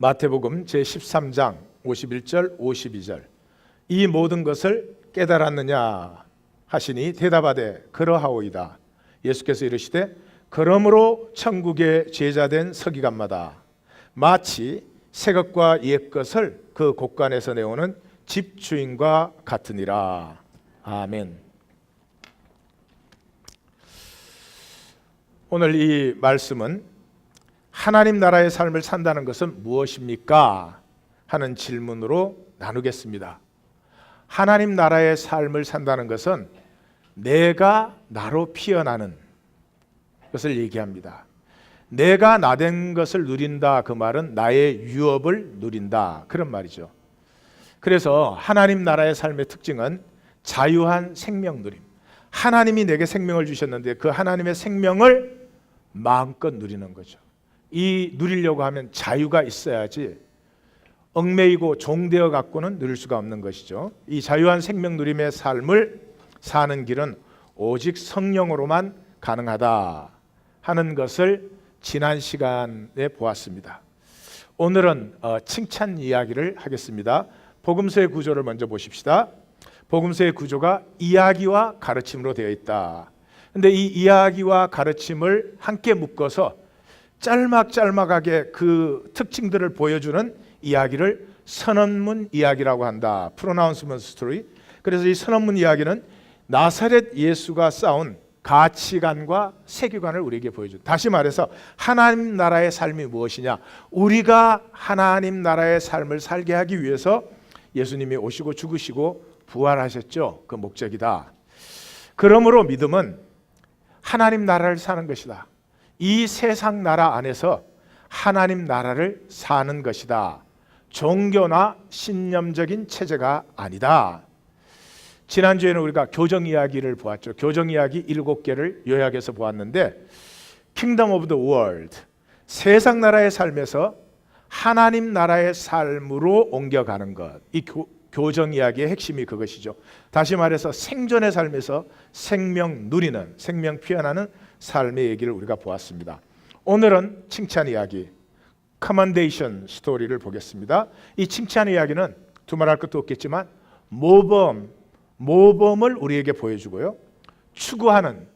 마태복음 제13장 51절 52절 이 모든 것을 깨달았느냐 하시니 대답하되 그러하오이다. 예수께서 이르시되 그러므로 천국의 제자된 서기관마다 마치 새 것과 옛 것을 그 곳간에서 내오는 집주인과 같으니라. 아멘. 오늘 이 말씀은 하나님 나라의 삶을 산다는 것은 무엇입니까? 하는 질문으로 나누겠습니다. 하나님 나라의 삶을 산다는 것은 내가 나로 피어나는 것을 얘기합니다. 내가 나된 것을 누린다, 그 말은 나의 유업을 누린다, 그런 말이죠. 그래서 하나님 나라의 삶의 특징은 자유한 생명 누림. 하나님이 내게 생명을 주셨는데 그 하나님의 생명을 마음껏 누리는 거죠. 이 누리려고 하면 자유가 있어야지 얽매이고 종되어 갖고는 누릴 수가 없는 것이죠. 이 자유한 생명 누림의 삶을 사는 길은 오직 성령으로만 가능하다 하는 것을 지난 시간에 보았습니다. 오늘은 칭찬 이야기를 하겠습니다. 복음서의 구조를 먼저 보십시다. 복음서의 구조가 이야기와 가르침으로 되어 있다. 근데 이 이야기와 가르침을 함께 묶어서 짤막짤막하게 그 특징들을 보여주는 이야기를 선언문 이야기라고 한다. 프로나운스먼트 스토리. 그래서 이 선언문 이야기는 나사렛 예수가 쌓은 가치관과 세계관을 우리에게 보여준다. 다시 말해서 하나님 나라의 삶이 무엇이냐, 우리가 하나님 나라의 삶을 살게 하기 위해서 예수님이 오시고 죽으시고 부활하셨죠. 그 목적이다. 그러므로 믿음은 하나님 나라를 사는 것이다. 이 세상 나라 안에서 하나님 나라를 사는 것이다. 종교나 신념적인 체제가 아니다. 지난주에는 우리가 교정 이야기를 보았죠. 교정 이야기 7개를 요약해서 보았는데 Kingdom of the World, 세상 나라의 삶에서 하나님 나라의 삶으로 옮겨가는 것, 이 교정 이야기의 핵심이 그것이죠. 다시 말해서 생존의 삶에서 생명 누리는, 생명 피어나는 삶의 얘기를 우리가 보았습니다. 오늘은 칭찬 이야기, 커먼데이션 스토리를 보겠습니다. 이 칭찬 이야기는 두말할 것도 없겠지만 모범을 우리에게 보여주고요, 추구하는,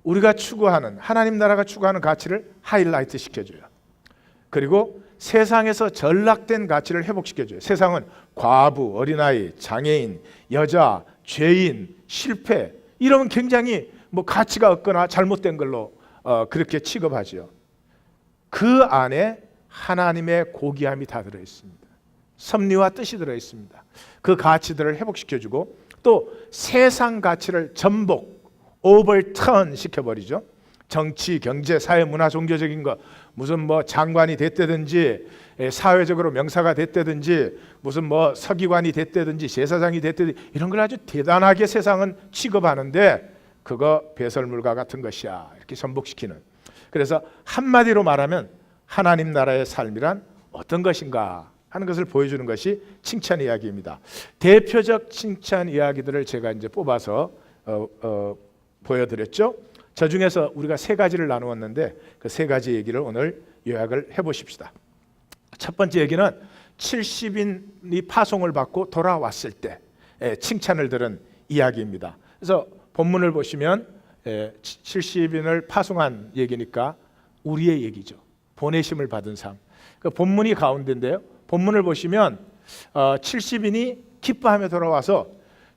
우리가 추구하는 하나님 나라가 추구하는 가치를 하이라이트 시켜줘요. 그리고 세상에서 전락된 가치를 회복시켜줘요. 세상은 과부, 어린아이, 장애인, 여자, 죄인, 실패, 이런 굉장히 가치가 없거나 잘못된 걸로 그렇게 취급하죠. 그 안에 하나님의 고귀함이 다 들어있습니다. 섭리와 뜻이 들어있습니다. 그 가치들을 회복시켜주고 또 세상 가치를 전복, 오버턴 시켜버리죠. 정치, 경제, 사회, 문화, 종교적인 것, 무슨 장관이 됐다든지 사회적으로 명사가 됐다든지 무슨 서기관이 됐다든지 제사장이 됐다든지 이런 걸 아주 대단하게 세상은 취급하는데 그거 배설물과 같은 것이야, 이렇게 전복시키는. 그래서 한마디로 말하면 하나님 나라의 삶이란 어떤 것인가 하는 것을 보여주는 것이 칭찬 이야기입니다. 대표적 칭찬 이야기들을 제가 이제 뽑아서 보여드렸죠. 저 중에서 우리가 3가지를 나누었는데 그 3가지 얘기를 오늘 요약을 해보십시다. 첫 번째 얘기는 70인이 파송을 받고 돌아왔을 때 칭찬을 들은 이야기입니다. 그래서 본문을 보시면 70인을 파송한 얘기니까 우리의 얘기죠. 보내심을 받은 삶. 그 본문이 가운데인데요. 본문을 보시면 70인이 기뻐하며 돌아와서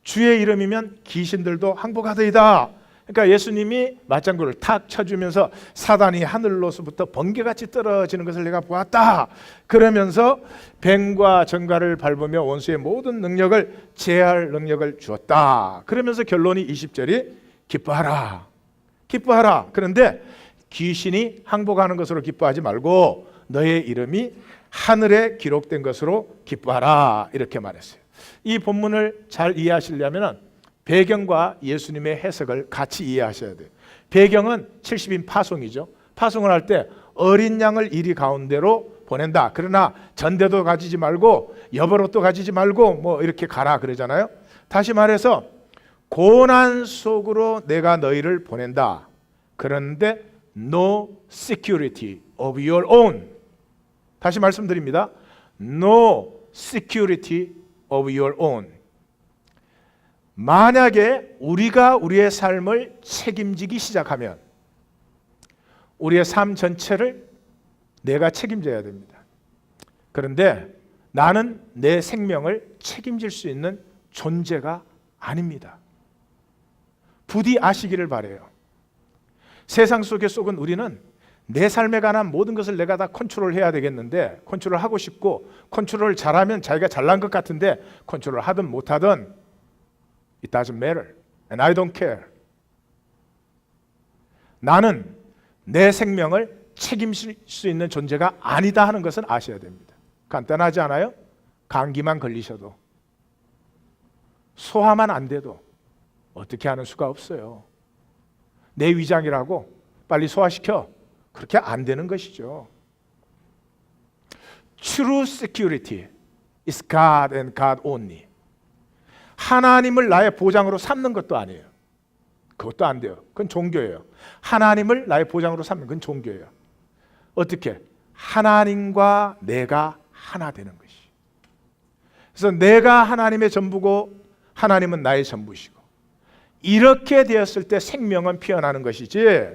주의 이름이면 귀신들도 항복하더이다. 그러니까 예수님이 맞장구를 탁 쳐주면서 사단이 하늘로서부터 번개같이 떨어지는 것을 내가 보았다. 그러면서 뱀과 전갈을 밟으며 원수의 모든 능력을 제할 능력을 주었다. 그러면서 결론이 20절이 기뻐하라. 기뻐하라. 그런데 귀신이 항복하는 것으로 기뻐하지 말고 너의 이름이 하늘에 기록된 것으로 기뻐하라. 이렇게 말했어요. 이 본문을 잘 이해하시려면 배경과 예수님의 해석을 같이 이해하셔야 돼요. 배경은 70인 파송이죠. 파송을 할 때 어린 양을 이리 가운데로 보낸다. 그러나 전대도 가지지 말고 여벌옷도 가지지 말고 이렇게 가라 그러잖아요. 다시 말해서 고난 속으로 내가 너희를 보낸다. 그런데 no security of your own. 다시 말씀드립니다. no security of your own. 만약에 우리가 우리의 삶을 책임지기 시작하면 우리의 삶 전체를 내가 책임져야 됩니다. 그런데 나는 내 생명을 책임질 수 있는 존재가 아닙니다. 부디 아시기를 바라요. 세상 속에 속은 우리는 내 삶에 관한 모든 것을 내가 다 컨트롤해야 되겠는데, 컨트롤하고 싶고 컨트롤을 잘하면 자기가 잘난 것 같은데 컨트롤 하든 못하든 It doesn't matter and I don't care. 나는 내 생명을 책임질 수 있는 존재가 아니다 하는 것은 아셔야 됩니다. 간단하지 않아요? 감기만 걸리셔도, 소화만 안 돼도 어떻게 하는 수가 없어요. 내 위장이라고 빨리 소화시켜, 그렇게 안 되는 것이죠. True security is God and God only. 하나님을 나의 보장으로 삼는 것도 아니에요. 그것도 안 돼요. 그건 종교예요. 하나님을 나의 보장으로 삼는 건 종교예요. 어떻게? 하나님과 내가 하나 되는 것이. 그래서 내가 하나님의 전부고 하나님은 나의 전부시고, 이렇게 되었을 때 생명은 피어나는 것이지,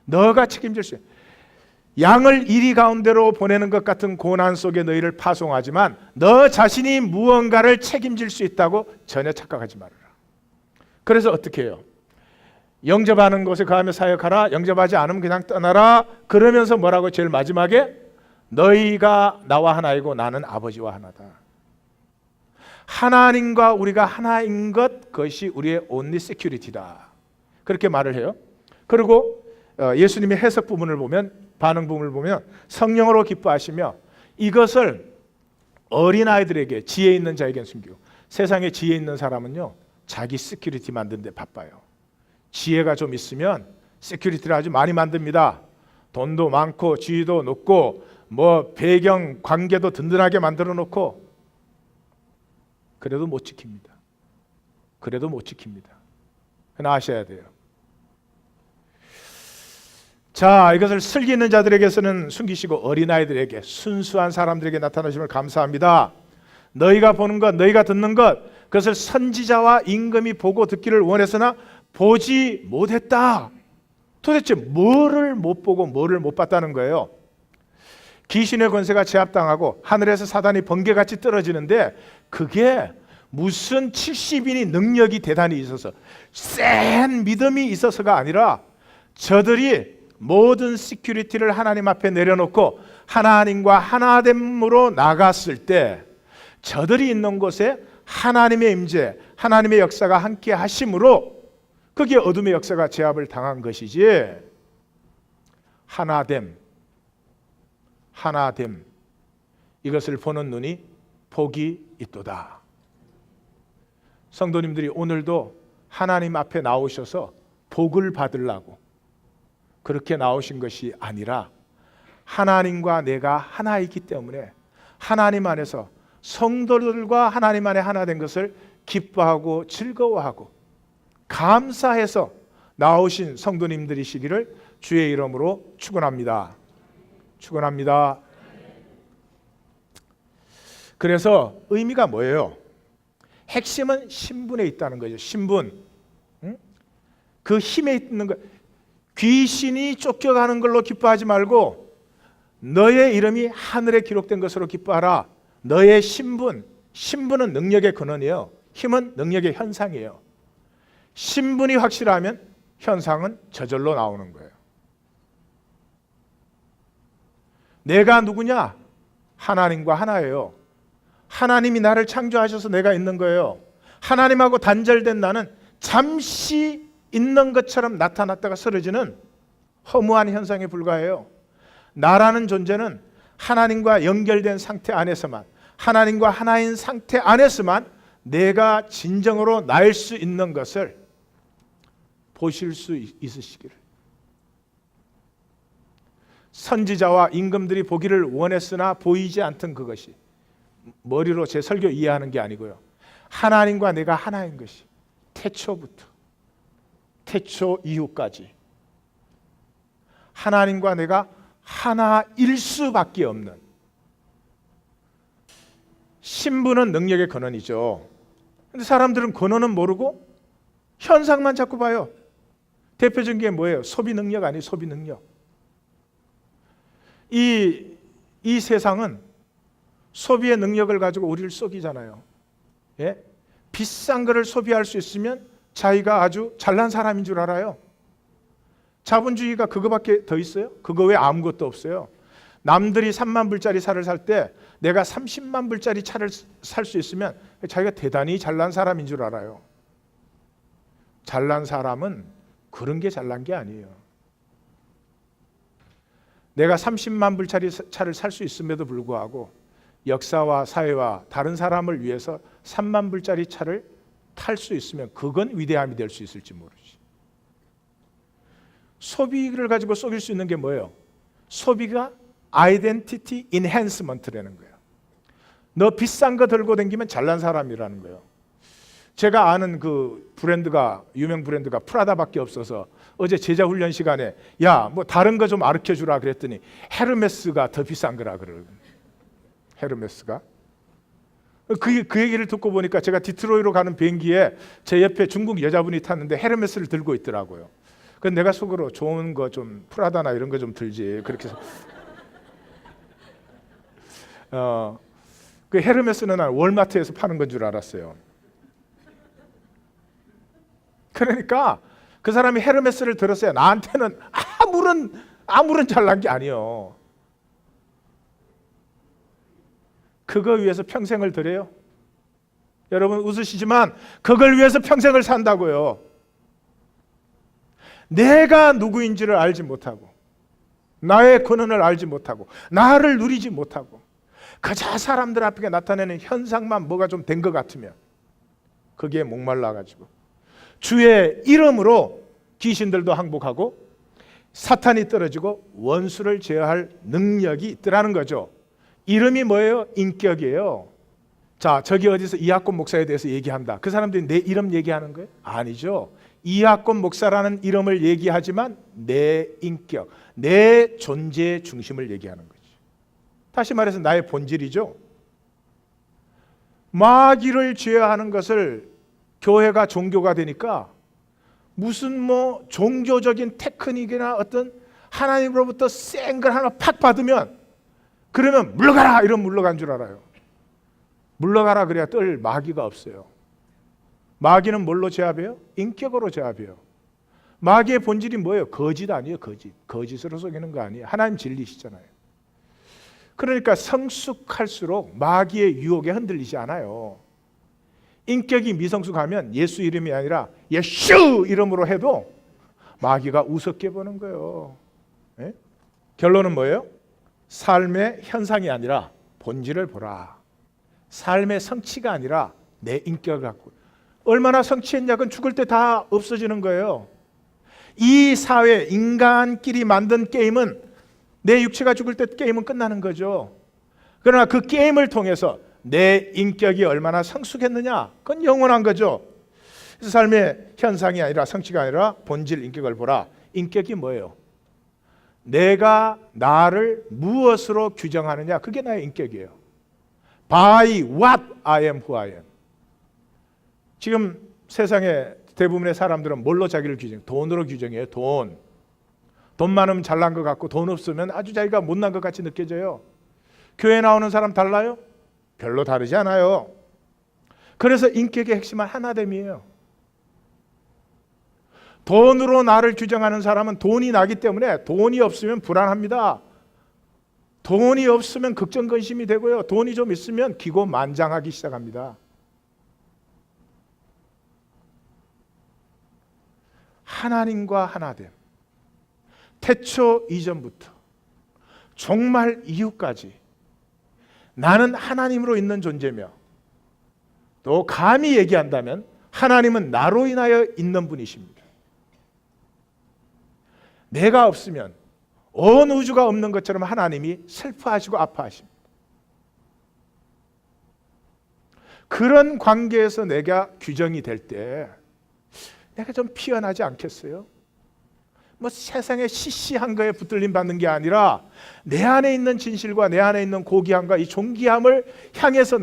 너가 책임질 수 있는, 양을 이리 가운데로 보내는 것 같은 고난 속에 너희를 파송하지만 너 자신이 무언가를 책임질 수 있다고 전혀 착각하지 말아라. 그래서 어떻게 해요? 영접하는 곳에 가며 사역하라. 영접하지 않으면 그냥 떠나라. 그러면서 뭐라고 제일 마지막에? 너희가 나와 하나이고 나는 아버지와 하나다. 하나님과 우리가 하나인 것, 그것이 우리의 only security다. 그렇게 말을 해요. 그리고 예수님의 해석 부분을 보면, 반응 부분을 보면 성령으로 기뻐하시며 이것을 어린아이들에게, 지혜 있는 자에게 숨기고, 세상에 지혜 있는 사람은요 자기 시큐리티 만드는 데 바빠요. 지혜가 좀 있으면 시큐리티를 아주 많이 만듭니다. 돈도 많고 지위도 높고 뭐 배경 관계도 든든하게 만들어 놓고, 그래도 못 지킵니다. 그래도 못 지킵니다. 그건 아셔야 돼요. 자, 이것을 슬기 있는 자들에게서는 숨기시고 어린아이들에게, 순수한 사람들에게 나타나심을 감사합니다. 너희가 보는 것, 너희가 듣는 것, 그것을 선지자와 임금이 보고 듣기를 원했으나 보지 못했다. 도대체 뭐를 못 보고 뭐를 못 봤다는 거예요? 귀신의 권세가 제압당하고 하늘에서 사단이 번개같이 떨어지는데, 그게 무슨 70인이 능력이 대단히 있어서, 센 믿음이 있어서가 아니라 저들이 모든 시큐리티를 하나님 앞에 내려놓고 하나님과 하나됨으로 나갔을 때 저들이 있는 곳에 하나님의 임재, 하나님의 역사가 함께 하심으로 그게 어둠의 역사가 제압을 당한 것이지, 하나됨, 하나됨, 이것을 보는 눈이 복이 있도다. 성도님들이 오늘도 하나님 앞에 나오셔서 복을 받으려고 그렇게 나오신 것이 아니라, 하나님과 내가 하나이기 때문에 하나님 안에서 성도들과 하나님 안에 하나 된 것을 기뻐하고 즐거워하고 감사해서 나오신 성도님들이시기를 주의 이름으로 축원합니다. 축원합니다. 그래서 의미가 뭐예요? 핵심은 신분에 있다는 거죠. 신분. 그 힘에 있는 거. 귀신이 쫓겨가는 걸로 기뻐하지 말고 너의 이름이 하늘에 기록된 것으로 기뻐하라. 너의 신분, 신분은 능력의 근원이에요. 힘은 능력의 현상이에요. 신분이 확실하면 현상은 저절로 나오는 거예요. 내가 누구냐? 하나님과 하나예요. 하나님이 나를 창조하셔서 내가 있는 거예요. 하나님하고 단절된 나는 잠시 있는 것처럼 나타났다가 사라지는 허무한 현상에 불과해요. 나라는 존재는 하나님과 연결된 상태 안에서만, 하나님과 하나인 상태 안에서만 내가 진정으로 나일 수 있는 것을 보실 수 있으시기를. 선지자와 임금들이 보기를 원했으나 보이지 않던 그것이, 머리로 제 설교 이해하는 게 아니고요, 하나님과 내가 하나인 것이 태초부터 태초 이후까지 하나님과 내가 하나일 수밖에 없는 신분은 능력의 근원이죠. 근데 사람들은 근원은 모르고 현상만 자꾸 봐요. 대표적인 게 뭐예요? 소비 능력 아니에요? 소비 능력. 이 세상은 소비의 능력을 가지고 우리를 속이잖아요. 예? 비싼 거를 소비할 수 있으면 자기가 아주 잘난 사람인 줄 알아요. 자본주의가 그거밖에 더 있어요? 그거 외에 아무것도 없어요. 남들이 3만 불짜리 차를 살 때 내가 30만 불짜리 차를 살 수 있으면 자기가 대단히 잘난 사람인 줄 알아요. 잘난 사람은 그런 게 잘난 게 아니에요. 내가 30만 불짜리 차를 살 수 있음에도 불구하고 역사와 사회와 다른 사람을 위해서 3만 불짜리 차를 탈 수 있으면 그건 위대함이 될 수 있을지 모르지. 소비를 가지고 속일 수 있는 게 뭐예요? 소비가 아이덴티티 인핸스먼트라는 거예요. 너 비싼 거 들고 다니면 잘난 사람이라는 거예요. 제가 아는 그 브랜드가, 유명 브랜드가 프라다밖에 없어서 어제 제자 훈련 시간에 야, 뭐 다른 거 좀 가르쳐 주라 그랬더니 헤르메스가 더 비싼 거라 그러거든요. 헤르메스가. 그 얘기를 듣고 보니까 제가 디트로이로 가는 비행기에 제 옆에 중국 여자분이 탔는데 헤르메스를 들고 있더라고요. 그래서 내가 속으로 좋은 거 좀 프라다나 이런 거 좀 들지. 그렇게 해서 그 헤르메스는 난 월마트에서 파는 건 줄 알았어요. 그러니까 그 사람이 헤르메스를 들었어요. 나한테는 아무런 잘난 게 아니요. 그거 위해서 평생을 들여요. 여러분 웃으시지만 그걸 위해서 평생을 산다고요. 내가 누구인지를 알지 못하고 나의 근원을 알지 못하고 나를 누리지 못하고 그저 사람들 앞에 나타내는 현상만 뭐가 좀 된 것 같으면 거기에 목말라가지고 주의 이름으로 귀신들도 항복하고 사탄이 떨어지고 원수를 제어할 능력이 있더라는 거죠. 이름이 뭐예요? 인격이에요. 자, 저기 어디서 이학권 목사에 대해서 얘기한다. 그 사람들이 내 이름 얘기하는 거예요? 아니죠. 이학권 목사라는 이름을 얘기하지만 내 인격, 내 존재의 중심을 얘기하는 거죠. 다시 말해서 나의 본질이죠. 마귀를 제어하는 것을 교회가 종교가 되니까 무슨 뭐 종교적인 테크닉이나 어떤 하나님으로부터 센 걸 하나 팍 받으면 그러면 물러가라 이러면 물러간 줄 알아요. 물러가라 그래야 뜰 마귀가 없어요. 마귀는 뭘로 제압해요? 인격으로 제압해요. 마귀의 본질이 뭐예요? 거짓 아니에요. 거짓으로 속이는 거 아니에요. 하나님 진리시잖아요. 그러니까 성숙할수록 마귀의 유혹에 흔들리지 않아요. 인격이 미성숙하면 예수 이름이 아니라 예수 이름으로 해도 마귀가 우습게 보는 거예요. 네? 결론은 뭐예요? 삶의 현상이 아니라 본질을 보라. 삶의 성취가 아니라 내 인격을 갖고 얼마나 성취했냐 그건 죽을 때 다 없어지는 거예요. 이 사회 인간끼리 만든 게임은 내 육체가 죽을 때 게임은 끝나는 거죠. 그러나 그 게임을 통해서 내 인격이 얼마나 성숙했느냐 그건 영원한 거죠. 그래서 삶의 현상이 아니라 성취가 아니라 본질 인격을 보라. 인격이 뭐예요? 내가 나를 무엇으로 규정하느냐 그게 나의 인격이에요. By what I am who I am. 지금 세상의 대부분의 사람들은 뭘로 자기를 규정해요? 돈으로 규정해요. 돈 많으면 잘난 것 같고 돈 없으면 아주 자기가 못난 것 같이 느껴져요. 교회 나오는 사람 달라요? 별로 다르지 않아요. 그래서 인격의 핵심은 하나됨이에요. 돈으로 나를 규정하는 사람은 돈이 나기 때문에 돈이 없으면 불안합니다. 돈이 없으면 걱정근심이 되고요. 돈이 좀 있으면 기고만장하기 시작합니다. 하나님과 하나됨. 태초 이전부터 종말 이후까지 나는 하나님으로 있는 존재며 또 감히 얘기한다면 하나님은 나로 인하여 있는 분이십니다. 내가 없으면 온 우주가 없는 것처럼 하나님이 슬퍼하시고 아파하십니다. 그런 관계에서 내가 규정이 될 때 내가 좀 피어나지 않겠어요? 뭐 세상의 시시한 거에 붙들림 받는 게 아니라 내 안에 있는 진실과 내 안에 있는 고귀함과 이 존귀함을 향해서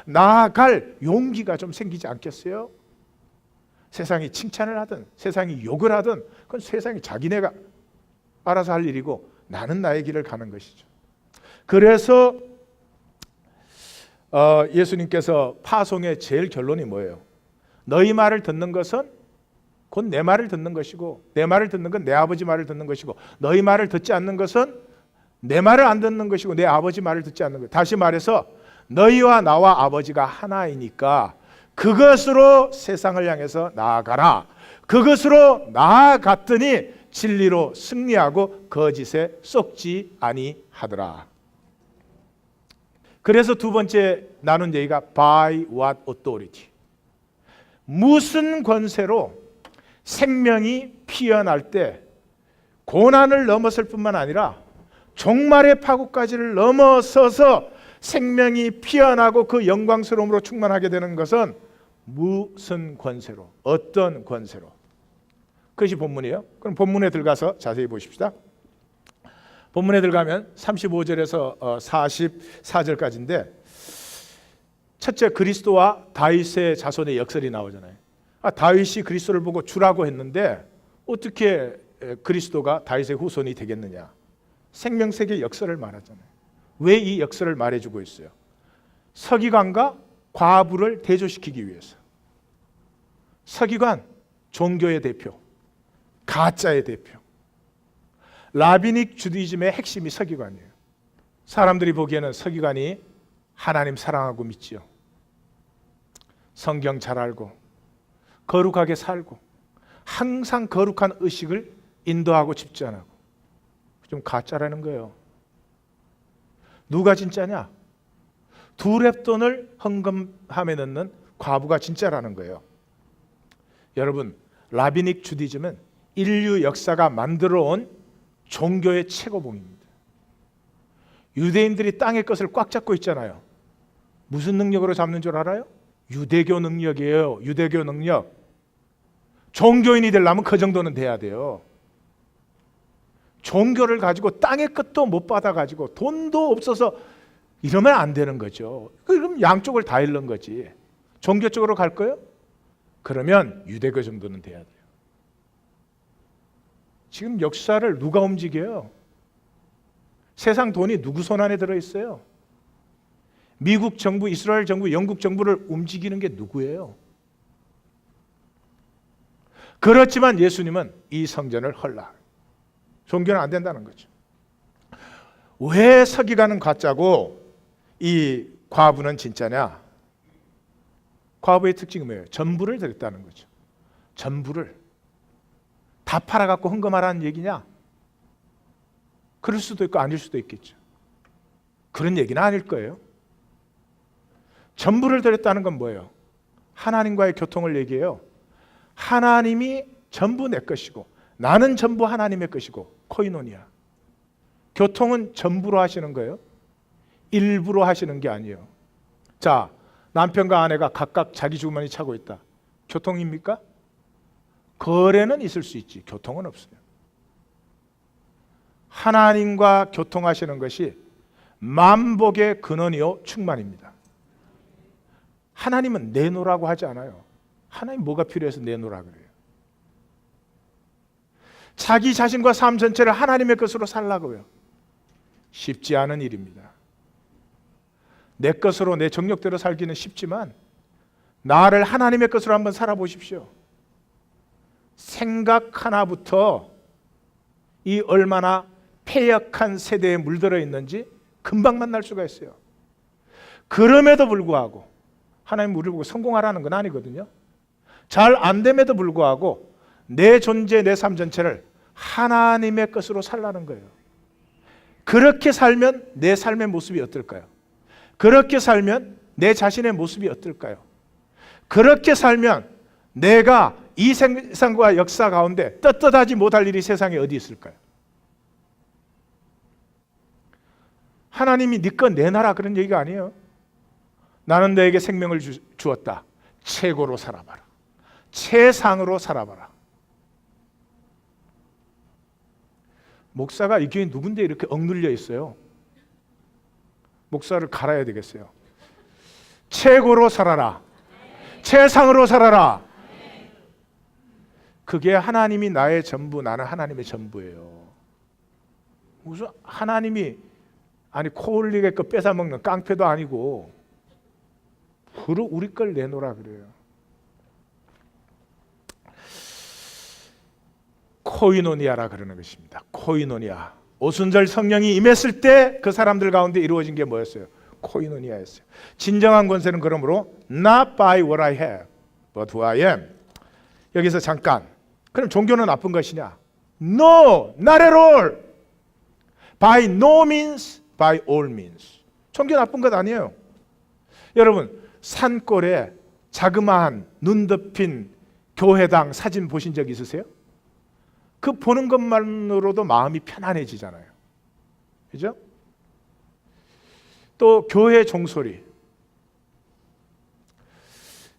나아갈 용기가 좀 생기지 않겠어요? 세상이 칭찬을 하든 세상이 욕을 하든 그건 세상이 자기네가 알아서 할 일이고 나는 나의 길을 가는 것이죠. 그래서 예수님께서 파송의 제일 결론이 뭐예요? 너희 말을 듣는 것은 곧 내 말을 듣는 것이고 내 말을 듣는 건 내 아버지 말을 듣는 것이고 너희 말을 듣지 않는 것은 내 말을 안 듣는 것이고 내 아버지 말을 듣지 않는 것. 다시 말해서 너희와 나와 아버지가 하나이니까 그것으로 세상을 향해서 나아가라. 그것으로 나아갔더니 진리로 승리하고 거짓에 썩지 아니하더라. 그래서 두 번째 나눈 얘기가 by what authority. 무슨 권세로 생명이 피어날 때 고난을 넘었을 뿐만 아니라 종말의 파국까지를 넘어서서 생명이 피어나고 그 영광스러움으로 충만하게 되는 것은 무슨 권세로, 어떤 권세로. 그것이 본문이에요. 그럼 본문에 들어가서 자세히 보십시다. 본문에 들어가면 35절에서 44절까지인데 첫째 그리스도와 다윗의 자손의 역설이 나오잖아요. 다윗이 그리스도를 보고 주라고 했는데 어떻게 그리스도가 다윗의 후손이 되겠느냐. 생명세계 역설을 말하잖아요. 왜 이 역설을 말해주고 있어요? 서기관과 과부를 대조시키기 위해서. 서기관, 종교의 대표, 가짜의 대표. 라비닉 주디즘의 핵심이 서기관이에요. 사람들이 보기에는 서기관이 하나님 사랑하고 믿지요. 성경 잘 알고 거룩하게 살고 항상 거룩한 의식을 인도하고 집전하고. 좀 가짜라는 거예요. 누가 진짜냐? 두 렙돈을 헌금함에 넣는 과부가 진짜라는 거예요. 여러분, 라비닉 주디즘은 인류 역사가 만들어온 종교의 최고봉입니다. 유대인들이 땅의 것을 꽉 잡고 있잖아요. 무슨 능력으로 잡는 줄 알아요? 유대교 능력이에요. 유대교 능력. 종교인이 되려면 그 정도는 돼야 돼요. 종교를 가지고 땅의 것도 못 받아가지고 돈도 없어서 이러면 안 되는 거죠. 그럼 양쪽을 다 잃는 거지. 종교 쪽으로 갈 거예요? 그러면 유대교 정도는 돼야 돼요. 지금 역사를 누가 움직여요? 세상 돈이 누구 손 안에 들어있어요? 미국 정부, 이스라엘 정부, 영국 정부를 움직이는 게 누구예요? 그렇지만 예수님은 이 성전을 헐라. 종교는 안 된다는 거죠. 왜 서기관은 가짜고 이 과부는 진짜냐? 과부의 특징이 뭐예요? 전부를 드렸다는 거죠. 전부를. 다 팔아갖고 헌금하라는 얘기냐? 그럴 수도 있고 아닐 수도 있겠죠. 그런 얘기는 아닐 거예요. 전부를 드렸다는 건 뭐예요? 하나님과의 교통을 얘기해요. 하나님이 전부 내 것이고 나는 전부 하나님의 것이고 코이노니아. 교통은 전부로 하시는 거예요. 일부로 하시는 게 아니에요. 자, 남편과 아내가 각각 자기 주머니 차고 있다. 교통입니까? 거래는 있을 수 있지. 교통은 없어요. 하나님과 교통하시는 것이 만복의 근원이요 충만입니다. 하나님은 내놓으라고 하지 않아요. 하나님 뭐가 필요해서 내놓으라 그래요. 자기 자신과 삶 전체를 하나님의 것으로 살라고요. 쉽지 않은 일입니다. 내 것으로 내 정력대로 살기는 쉽지만 나를 하나님의 것으로 한번 살아보십시오. 생각 하나부터 이 얼마나 패역한 세대에 물들어 있는지 금방 만날 수가 있어요. 그럼에도 불구하고 하나님 우리를 보고 성공하라는 건 아니거든요. 잘 안 됨에도 불구하고 내 존재, 내 삶 전체를 하나님의 것으로 살라는 거예요. 그렇게 살면 내 삶의 모습이 어떨까요? 그렇게 살면 내 자신의 모습이 어떨까요? 그렇게 살면 내가 이 세상과 역사 가운데 떳떳하지 못할 일이 세상에 어디 있을까요? 하나님이 네 것 내놔라 그런 얘기가 아니에요. 나는 너에게 생명을 주었다. 최고로 살아봐라. 최상으로 살아봐라. 목사가 이 교회 누군데 이렇게 억눌려 있어요? 목사를 갈아야 되겠어요. 최고로 살아라. 최상으로 살아라. 그게 하나님이 나의 전부, 나는 하나님의 전부예요. 무슨 하나님이 코 흘리게 거 뺏어 먹는 깡패도 아니고 우리 걸 내놓으라 그래요. 코이노니아라 그러는 것입니다. 코이노니아. 오순절 성령이 임했을 때 그 사람들 가운데 이루어진 게 뭐였어요? 코이노니아였어요. 진정한 권세는 그러므로 not by what I have, but who I am. 여기서 잠깐. 그럼 종교는 나쁜 것이냐? No, not at all. By no means, by all means. 종교 나쁜 것 아니에요. 여러분, 산골에 자그마한 눈 덮인 교회당 사진 보신 적 있으세요? 그 보는 것만으로도 마음이 편안해지잖아요. 그죠? 또 교회 종소리.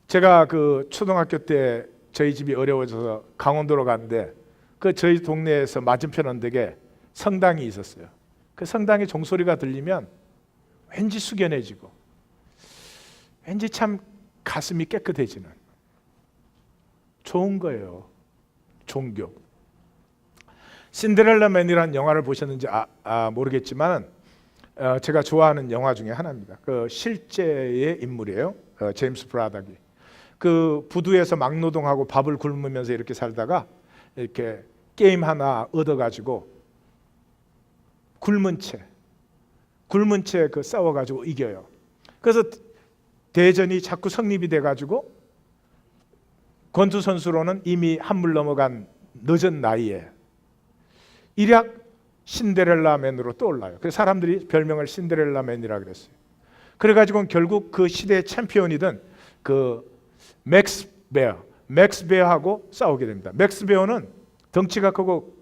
제가 그 초등학교 때 저희 집이 어려워져서 강원도로 갔는데 그 저희 동네에서 맞은편 언덕에 성당이 있었어요. 그 성당의 종소리가 들리면 왠지 숙연해지고 왠지 참 가슴이 깨끗해지는 좋은 거예요. 종교. 신데렐라맨이라는 영화를 보셨는지 모르겠지만 제가 좋아하는 영화 중에 하나입니다. 그 실제의 인물이에요. 제임스 브라닥이 그 부두에서 막노동하고 밥을 굶으면서 이렇게 살다가 이렇게 게임 하나 얻어가지고 굶은 채 그 싸워가지고 이겨요. 그래서 대전이 자꾸 성립이 돼가지고 권투 선수로는 이미 한물 넘어간 늦은 나이에 일약 신데렐라맨으로 떠올라요. 그래서 사람들이 별명을 신데렐라맨이라고 그랬어요. 그래가지고 결국 그 시대의 챔피언이던 그 맥스 베어하고 싸우게 됩니다. 맥스 베어는 덩치가 크고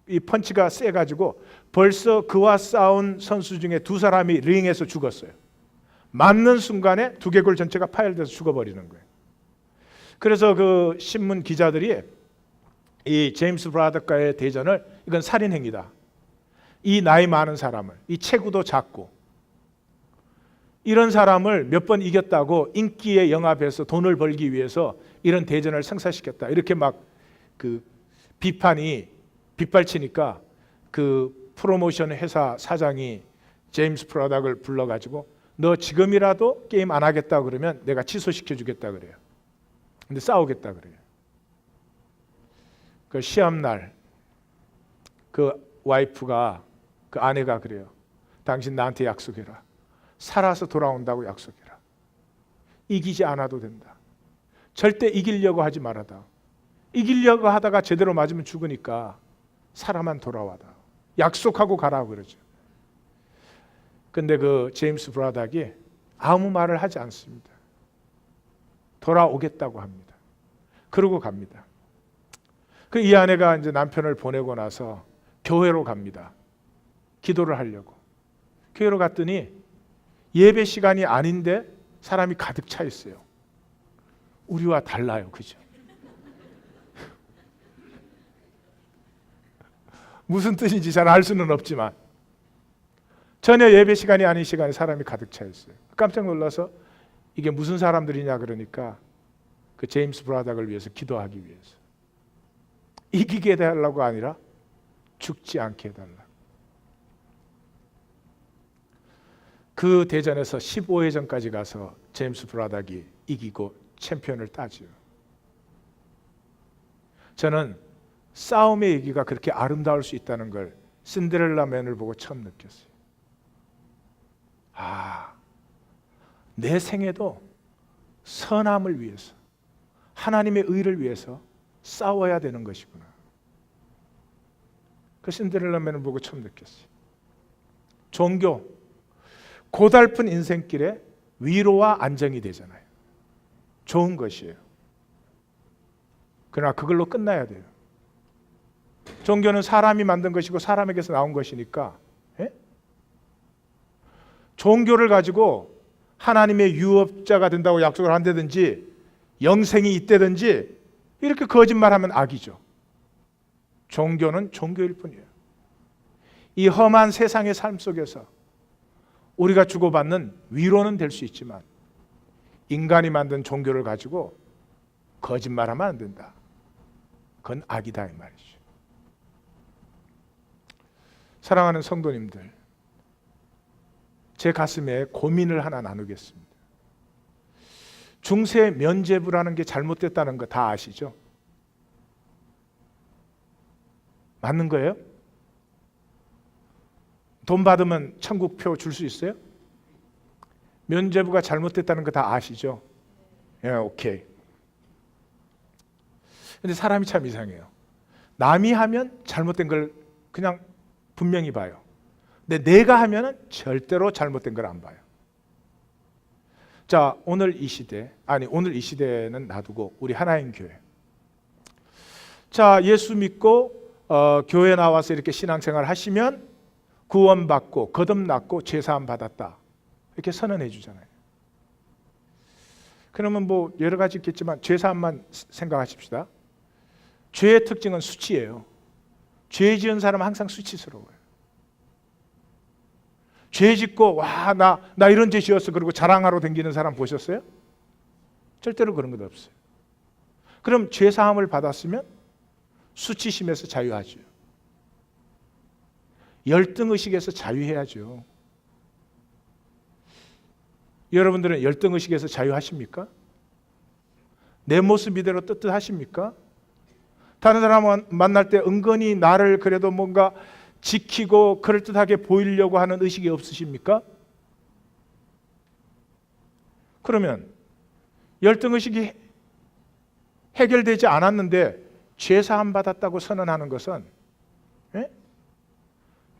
이 펀치가 세가지고 벌써 그와 싸운 선수 중에 두 사람이 링에서 죽었어요. 맞는 순간에 두개골 전체가 파열돼서 죽어버리는 거예요. 그래서 그 신문 기자들이 이 제임스 브라더과의 대전을 이건 살인행위다. 이 나이 많은 사람을, 이 체구도 작고 이런 사람을 몇 번 이겼다고 인기에 영합해서 돈을 벌기 위해서 이런 대전을 성사시켰다. 이렇게 막 그 비판이 빗발치니까 그 프로모션 회사 사장이 제임스 브라더를 불러가지고 너 지금이라도 게임 안 하겠다 그러면 내가 취소시켜 주겠다 그래요. 근데 싸우겠다 그래요. 그 시합날 그 와이프가 그 아내가 그래요. 당신 나한테 약속해라. 살아서 돌아온다고 약속해라. 이기지 않아도 된다. 절대 이기려고 하지 말아다. 이기려고 하다가 제대로 맞으면 죽으니까 살아만 돌아와다. 약속하고 가라고 그러죠. 근데 그 제임스 브라닥이 아무 말을 하지 않습니다. 돌아오겠다고 합니다. 그러고 갑니다. 그 이 아내가 이제 남편을 보내고 나서 교회로 갑니다. 기도를 하려고. 교회로 갔더니 예배 시간이 아닌데 사람이 가득 차 있어요. 우리와 달라요. 그죠? 무슨 뜻인지 잘 알 수는 없지만 전혀 예배 시간이 아닌 시간에 사람이 가득 차 있어요. 깜짝 놀라서 이게 무슨 사람들이냐 그러니까 그 제임스 브라닥을 위해서 기도하기 위해서. 이기게 해달라고 아니라 죽지 않게 해달라. 그 대전에서 15회전까지 가서 제임스 브라닥이 이기고 챔피언을 따지요. 저는 싸움의 얘기가 그렇게 아름다울 수 있다는 걸 신데렐라맨을 보고 처음 느꼈어요. 내 생애도 선함을 위해서 하나님의 의를 위해서 싸워야 되는 것이구나. 그 신데렐라맨을 보고 처음 느꼈어요. 종교, 고달픈 인생길에 위로와 안정이 되잖아요. 좋은 것이에요. 그러나 그걸로 끝나야 돼요. 종교는 사람이 만든 것이고 사람에게서 나온 것이니까 종교를 가지고 하나님의 유업자가 된다고 약속을 한다든지 영생이 있다든지 이렇게 거짓말하면 악이죠. 종교는 종교일 뿐이에요. 이 험한 세상의 삶 속에서 우리가 주고받는 위로는 될 수 있지만 인간이 만든 종교를 가지고 거짓말하면 안 된다. 그건 악이다 이 말이죠. 사랑하는 성도님들, 제 가슴에 고민을 하나 나누겠습니다. 중세 면죄부라는 게 잘못됐다는 거 다 아시죠? 맞는 거예요? 돈 받으면 천국표 줄 수 있어요? 면죄부가 잘못됐다는 거 다 아시죠? 예, 오케이. 근데 사람이 참 이상해요. 남이 하면 잘못된 걸 그냥 분명히 봐요. 근데 내가 하면은 절대로 잘못된 걸 안 봐요. 자, 오늘 이 시대는 놔두고 우리 하나인 교회. 자, 예수 믿고 교회 나와서 이렇게 신앙생활 하시면 구원받고 거듭났고 죄사함 받았다 이렇게 선언해 주잖아요. 그러면 뭐 여러 가지 있겠지만 죄사함만 생각하십시다. 죄의 특징은 수치예요. 죄 지은 사람은 항상 수치스러워요. 죄 짓고 와, 나 이런 죄 지었어 그리고 자랑하러 다니는 사람 보셨어요? 절대로 그런 것 없어요. 그럼 죄사함을 받았으면 수치심에서 자유하죠. 열등의식에서 자유해야죠. 여러분들은 열등의식에서 자유하십니까? 내 모습 이대로 떳떳하십니까? 다른 사람 만날 때 은근히 나를 그래도 뭔가 지키고 그럴듯하게 보이려고 하는 의식이 없으십니까? 그러면 열등의식이 해결되지 않았는데 죄사함 받았다고 선언하는 것은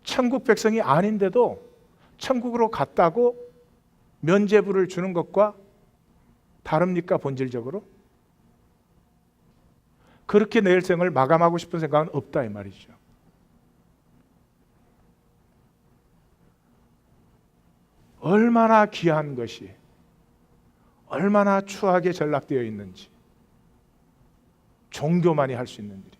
천국 백성이 아닌데도 천국으로 갔다고 면죄부를 주는 것과 다릅니까? 본질적으로? 그렇게 내 일생을 마감하고 싶은 생각은 없다 이 말이죠. 얼마나 귀한 것이 얼마나 추하게 전락되어 있는지 종교만이 할 수 있는 일이.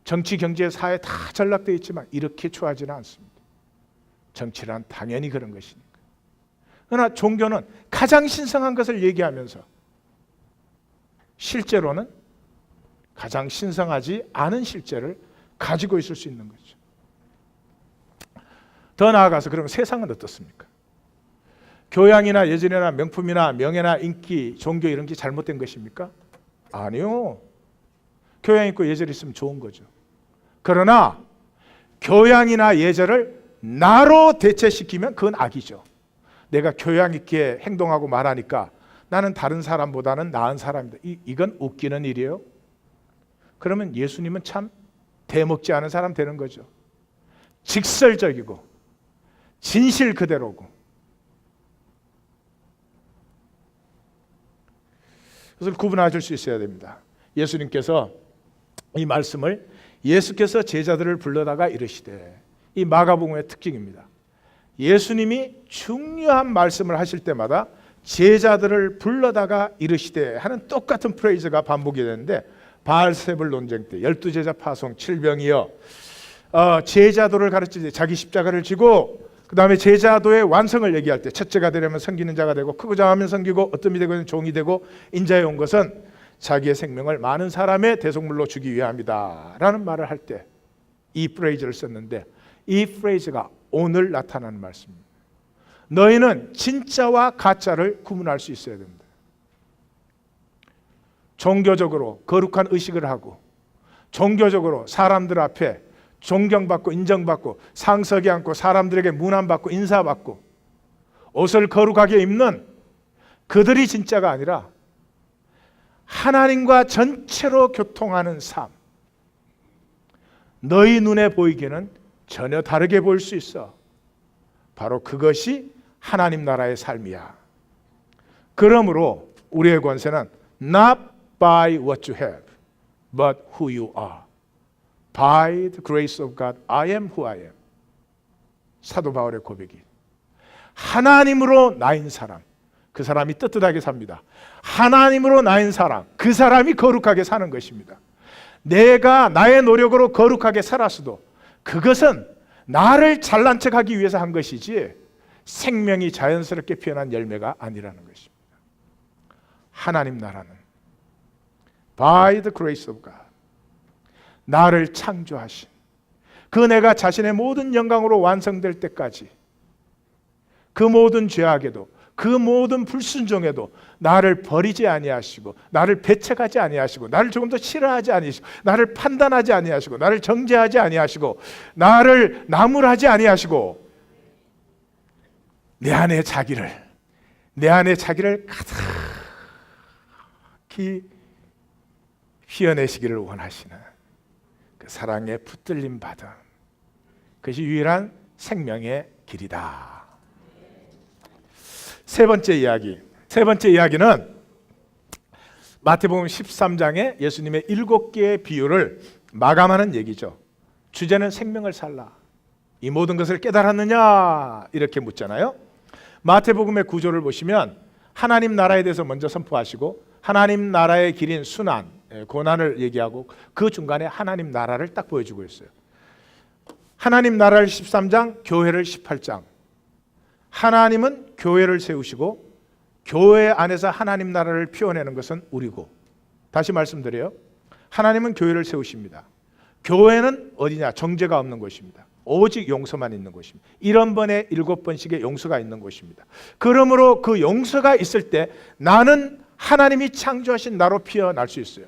정치, 경제, 사회 다 전락되어 있지만 이렇게 추하지는 않습니다. 정치란 당연히 그런 것이니까. 그러나 종교는 가장 신성한 것을 얘기하면서 실제로는 가장 신성하지 않은 실제를 가지고 있을 수 있는 거죠. 더 나아가서 그러면 세상은 어떻습니까? 교양이나 예절이나 명품이나 명예나 인기, 종교 이런 게 잘못된 것입니까? 아니요. 교양 있고 예절 있으면 좋은 거죠. 그러나 교양이나 예절을 나로 대체시키면 그건 악이죠. 내가 교양 있게 행동하고 말하니까 나는 다른 사람보다는 나은 사람이다. 이건 웃기는 일이에요. 그러면 예수님은 참 대먹지 않은 사람 되는 거죠. 직설적이고 진실 그대로고. 그것을 구분하실 수 있어야 됩니다. 예수님께서 이 말씀을 예수께서 제자들을 불러다가 이르시되, 이 마가복음의 특징입니다. 예수님이 중요한 말씀을 하실 때마다 제자들을 불러다가 이르시되 하는 똑같은 프레이즈가 반복이 되는데, 바알세불 논쟁 때 12제자 파송 7병이여, 제자도를 가르치되 자기 십자가를 지고 그 다음에 제자도의 완성을 얘기할 때 첫째가 되려면 섬기는 자가 되고 크고자 하면 섬기고 어뜸이 되고 종이 되고 인자에 온 것은 자기의 생명을 많은 사람의 대속물로 주기 위함이다 라는 말을 할 때 이 프레이즈를 썼는데, 이 프레이즈가 오늘 나타나는 말씀입니다. 너희는 진짜와 가짜를 구분할 수 있어야 됩니다. 종교적으로 거룩한 의식을 하고 종교적으로 사람들 앞에 존경받고 인정받고 상석에 앉고 사람들에게 문안받고 인사받고 옷을 거룩하게 입는 그들이 진짜가 아니라 하나님과 전체로 교통하는 삶, 너희 눈에 보이기는 전혀 다르게 보일 수 있어. 바로 그것이 하나님 나라의 삶이야. 그러므로 우리의 권세는 not by what you have, but who you are. By the grace of God, I am who I am. 사도 바울의 고백이 하나님으로 나인 사람, 그 사람이 떳떳하게 삽니다. 하나님으로 나인 사람, 그 사람이 거룩하게 사는 것입니다. 내가 나의 노력으로 거룩하게 살았어도 그것은 나를 잘난 척하기 위해서 한 것이지 생명이 자연스럽게 피어난 열매가 아니라는 것입니다. 하나님 나라는 by the grace of God, 나를 창조하신 그 내가 자신의 모든 영광으로 완성될 때까지 그 모든 죄악에도 그 모든 불순종에도 나를 버리지 아니하시고 나를 배척하지 아니하시고 나를 조금 더 싫어하지 아니하시고 나를 판단하지 아니하시고 나를 정죄하지 아니하시고 나를 나무라지 아니하시고 내 안에 자기를 가득히 피어내시기를 원하시는 그 사랑에 붙들림 받은 그것이 유일한 생명의 길이다. 세 번째 이야기는 마태복음 13장에 예수님의 7개의 비유를 마감하는 얘기죠. 주제는 생명을 살라. 이 모든 것을 깨달았느냐? 이렇게 묻잖아요. 마태복음의 구조를 보시면 하나님 나라에 대해서 먼저 선포하시고 하나님 나라의 길인 순환, 고난을 얘기하고 그 중간에 하나님 나라를 딱 보여주고 있어요. 하나님 나라를 13장, 교회를 18장. 하나님은 교회를 세우시고 교회 안에서 하나님 나라를 피워내는 것은 우리고, 다시 말씀드려요. 하나님은 교회를 세우십니다. 교회는 어디냐? 정죄가 없는 곳입니다. 오직 용서만 있는 곳입니다. 1번에 7번씩의 용서가 있는 곳입니다. 그러므로 그 용서가 있을 때 나는 하나님이 창조하신 나로 피어날 수 있어요.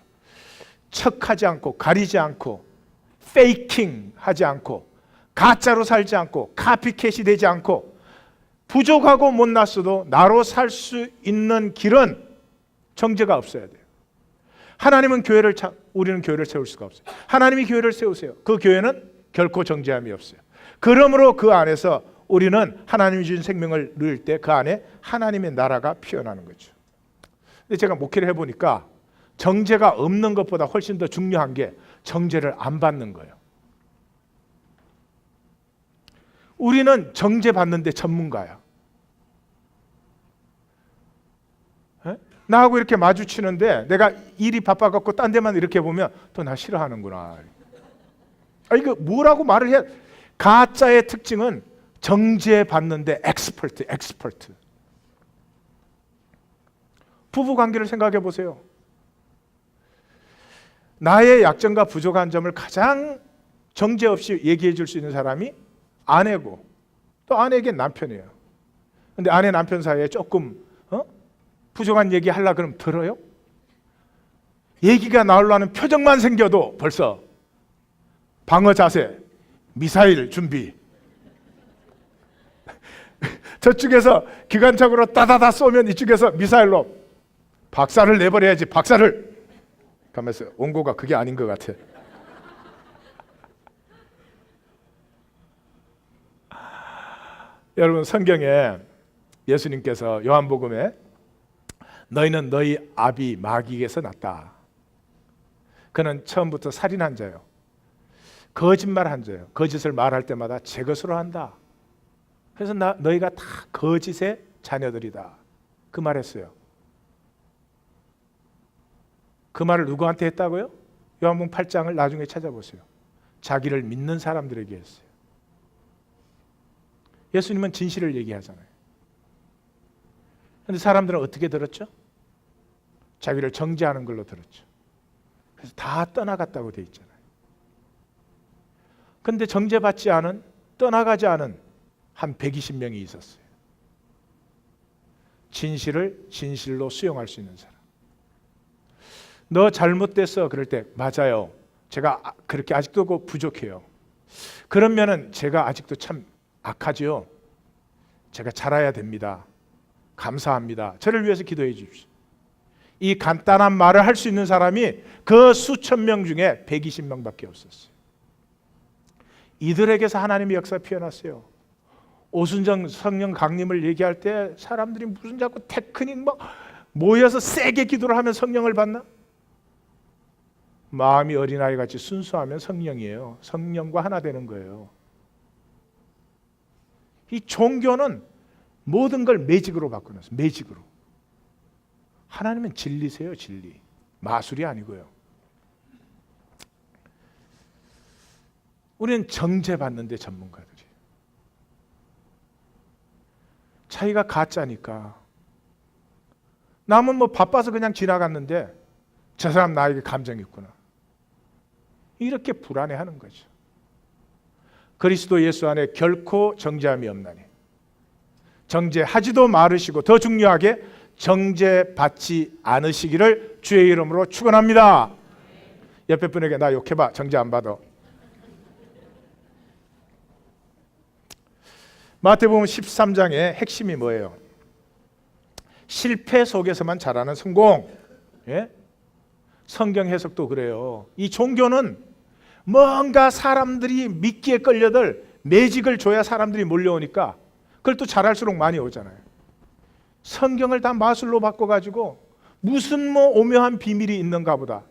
척하지 않고 가리지 않고 페이킹 하지 않고 가짜로 살지 않고 카피캣이 되지 않고 부족하고 못났어도 나로 살 수 있는 길은 정죄가 없어야 돼요. 하나님은 우리는 교회를 세울 수가 없어요. 하나님이 교회를 세우세요. 그 교회는 결코 정죄함이 없어요. 그러므로 그 안에서 우리는 하나님이 주신 생명을 누릴 때 그 안에 하나님의 나라가 피어나는 거죠. 근데 제가 목회를 해보니까 정죄가 없는 것보다 훨씬 더 중요한 게 정죄를 안 받는 거예요. 우리는 정죄 받는데 전문가야. 나하고 이렇게 마주치는데 내가 일이 바빠갖고 딴 데만 이렇게 보면 또 나 싫어하는구나. 이거 뭐라고 말을 해야. 가짜의 특징은 정죄 받는데 엑스퍼트. 부부 관계를 생각해 보세요. 나의 약점과 부족한 점을 가장 정죄 없이 얘기해 줄 수 있는 사람이 아내고, 또 아내에겐 남편이에요. 근데 아내 남편 사이에 조금 부족한 얘기 하려고 그러면 들어요? 얘기가 나오려는 표정만 생겨도 벌써 방어 자세, 미사일 준비. 저쪽에서 기관총으로 따다다 쏘면 이쪽에서 미사일로 박살을 내버려야지. 박살을. 가면서 원고가 그게 아닌 것 같아. 여러분, 성경에 예수님께서 요한복음에 너희는 너희 아비 마귀에게서 났다. 그는 처음부터 살인한 자요, 거짓말한 자요, 거짓을 말할 때마다 제 것으로 한다. 그래서 너희가 다 거짓의 자녀들이다. 그 말했어요. 그 말을 누구한테 했다고요? 요한복음 8장을 나중에 찾아보세요. 자기를 믿는 사람들에게 했어요. 예수님은 진실을 얘기하잖아요. 그런데 사람들은 어떻게 들었죠? 자기를 정죄하는 걸로 들었죠. 그래서 다 떠나갔다고 돼 있잖아요. 그런데 정죄받지 않은, 떠나가지 않은 한 120명이 있었어요. 진실을 진실로 수용할 수 있는 사람. 너 잘못됐어. 그럴 때 맞아요. 제가 그렇게 아직도 부족해요. 그러면은 제가 아직도 참 악하지요. 제가 잘해야 됩니다. 감사합니다. 저를 위해서 기도해 주십시오. 이 간단한 말을 할 수 있는 사람이 그 수천 명 중에 120명밖에 없었어요. 이들에게서 하나님의 역사가 피어났어요. 오순정 성령 강림을 얘기할 때 사람들이 무슨 자꾸 테크닉 막 모여서 세게 기도를 하면 성령을 받나? 마음이 어린아이같이 순수하면 성령이에요. 성령과 하나 되는 거예요. 이 종교는 모든 걸 매직으로 바꾸는, 매직으로. 하나님은 진리세요, 진리. 마술이 아니고요. 우리는 정죄받는 데 전문가들이에요. 자기가 가짜니까. 남은 뭐 바빠서 그냥 지나갔는데 저 사람 나에게 감정이 있구나. 이렇게 불안해하는 거죠. 그리스도 예수 안에 결코 정죄함이 없나니 정죄하지도 말으시고 더 중요하게 정죄받지 않으시기를 주의 이름으로 축원합니다. 옆에 분에게 나 욕해봐. 정죄 안 받아. 마태복음 13장의 핵심이 뭐예요? 실패 속에서만 자라는 성공. 예? 성경 해석도 그래요. 이 종교는 뭔가 사람들이 믿기에 끌려들 매직을 줘야 사람들이 몰려오니까 그걸 또 잘할수록 많이 오잖아요. 성경을 다 마술로 바꿔가지고 무슨 뭐 오묘한 비밀이 있는가 보다.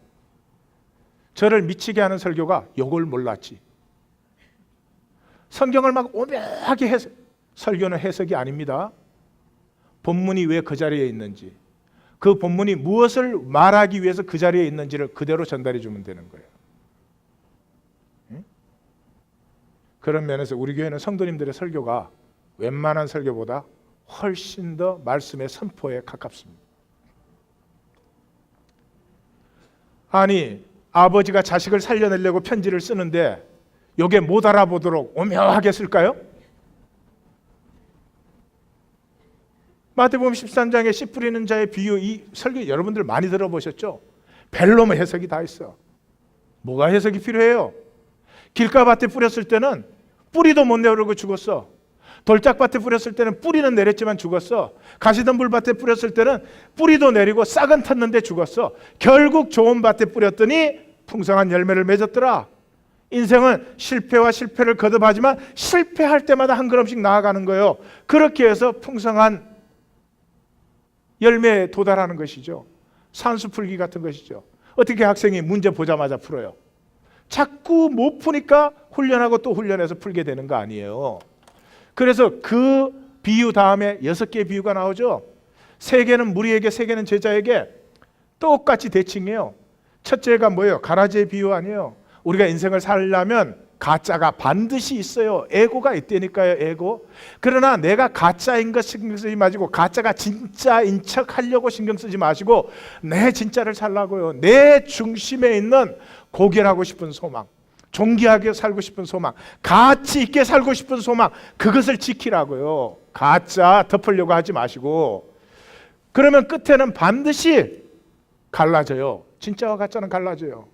저를 미치게 하는 설교가 요걸 몰랐지. 성경을 막 오묘하게 설교는 해석이 아닙니다. 본문이 왜 그 자리에 있는지, 그 본문이 무엇을 말하기 위해서 그 자리에 있는지를 그대로 전달해 주면 되는 거예요. 그런 면에서 우리 교회는 성도님들의 설교가 웬만한 설교보다 훨씬 더 말씀의 선포에 가깝습니다. 아니, 아버지가 자식을 살려내려고 편지를 쓰는데 요게 못 알아보도록 오묘하게 쓸까요? 마태복음 13장에 씨 뿌리는 자의 비유, 이 설교 여러분들 많이 들어보셨죠? 벨로무 해석이 다 있어. 뭐가 해석이 필요해요? 길가밭에 뿌렸을 때는 뿌리도 못 내오르고 죽었어. 돌짝밭에 뿌렸을 때는 뿌리는 내렸지만 죽었어. 가시덤불밭에 뿌렸을 때는 뿌리도 내리고 싹은 텄는데 죽었어. 결국 좋은 밭에 뿌렸더니 풍성한 열매를 맺었더라. 인생은 실패와 실패를 거듭하지만 실패할 때마다 한 걸음씩 나아가는 거예요. 그렇게 해서 풍성한 열매에 도달하는 것이죠. 산수 풀기 같은 것이죠. 어떻게 학생이 문제 보자마자 풀어요? 자꾸 못 푸니까 훈련하고 또 훈련해서 풀게 되는 거 아니에요. 그래서 그 비유 다음에 6개의 비유가 나오죠. 3개는 무리에게, 3개는 제자에게 똑같이 대칭해요. 첫째가 뭐예요? 가라지의 비유 아니에요. 우리가 인생을 살려면 가짜가 반드시 있어요. 에고가 있다니까요. 에고. 그러나 내가 가짜인 것 신경 쓰지 마시고 가짜가 진짜인 척 하려고 신경 쓰지 마시고 내 진짜를 살라고요. 내 중심에 있는 고결하고 싶은 소망, 존귀하게 살고 싶은 소망, 가치 있게 살고 싶은 소망, 그것을 지키라고요. 가짜 덮으려고 하지 마시고. 그러면 끝에는 반드시 갈라져요. 진짜와 가짜는 갈라져요.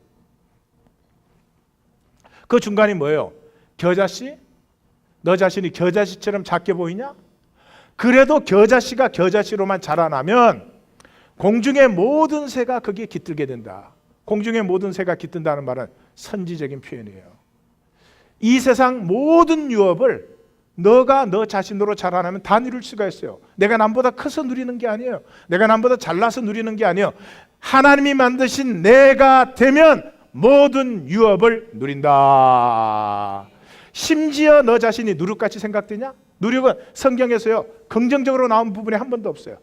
그 중간이 뭐예요? 겨자씨? 너 자신이 겨자씨처럼 작게 보이냐? 그래도 겨자씨가 겨자씨로만 자라나면 공중의 모든 새가 거기에 깃들게 된다. 공중의 모든 새가 깃든다는 말은 선지적인 표현이에요. 이 세상 모든 유업을 너가 너 자신으로 자라나면 다 누릴 수가 있어요. 내가 남보다 커서 누리는 게 아니에요. 내가 남보다 잘나서 누리는 게 아니에요. 하나님이 만드신 내가 되면 모든 유업을 누린다. 심지어 너 자신이 누룩같이 생각되냐? 누룩은 성경에서요 긍정적으로 나온 부분이 한 번도 없어요.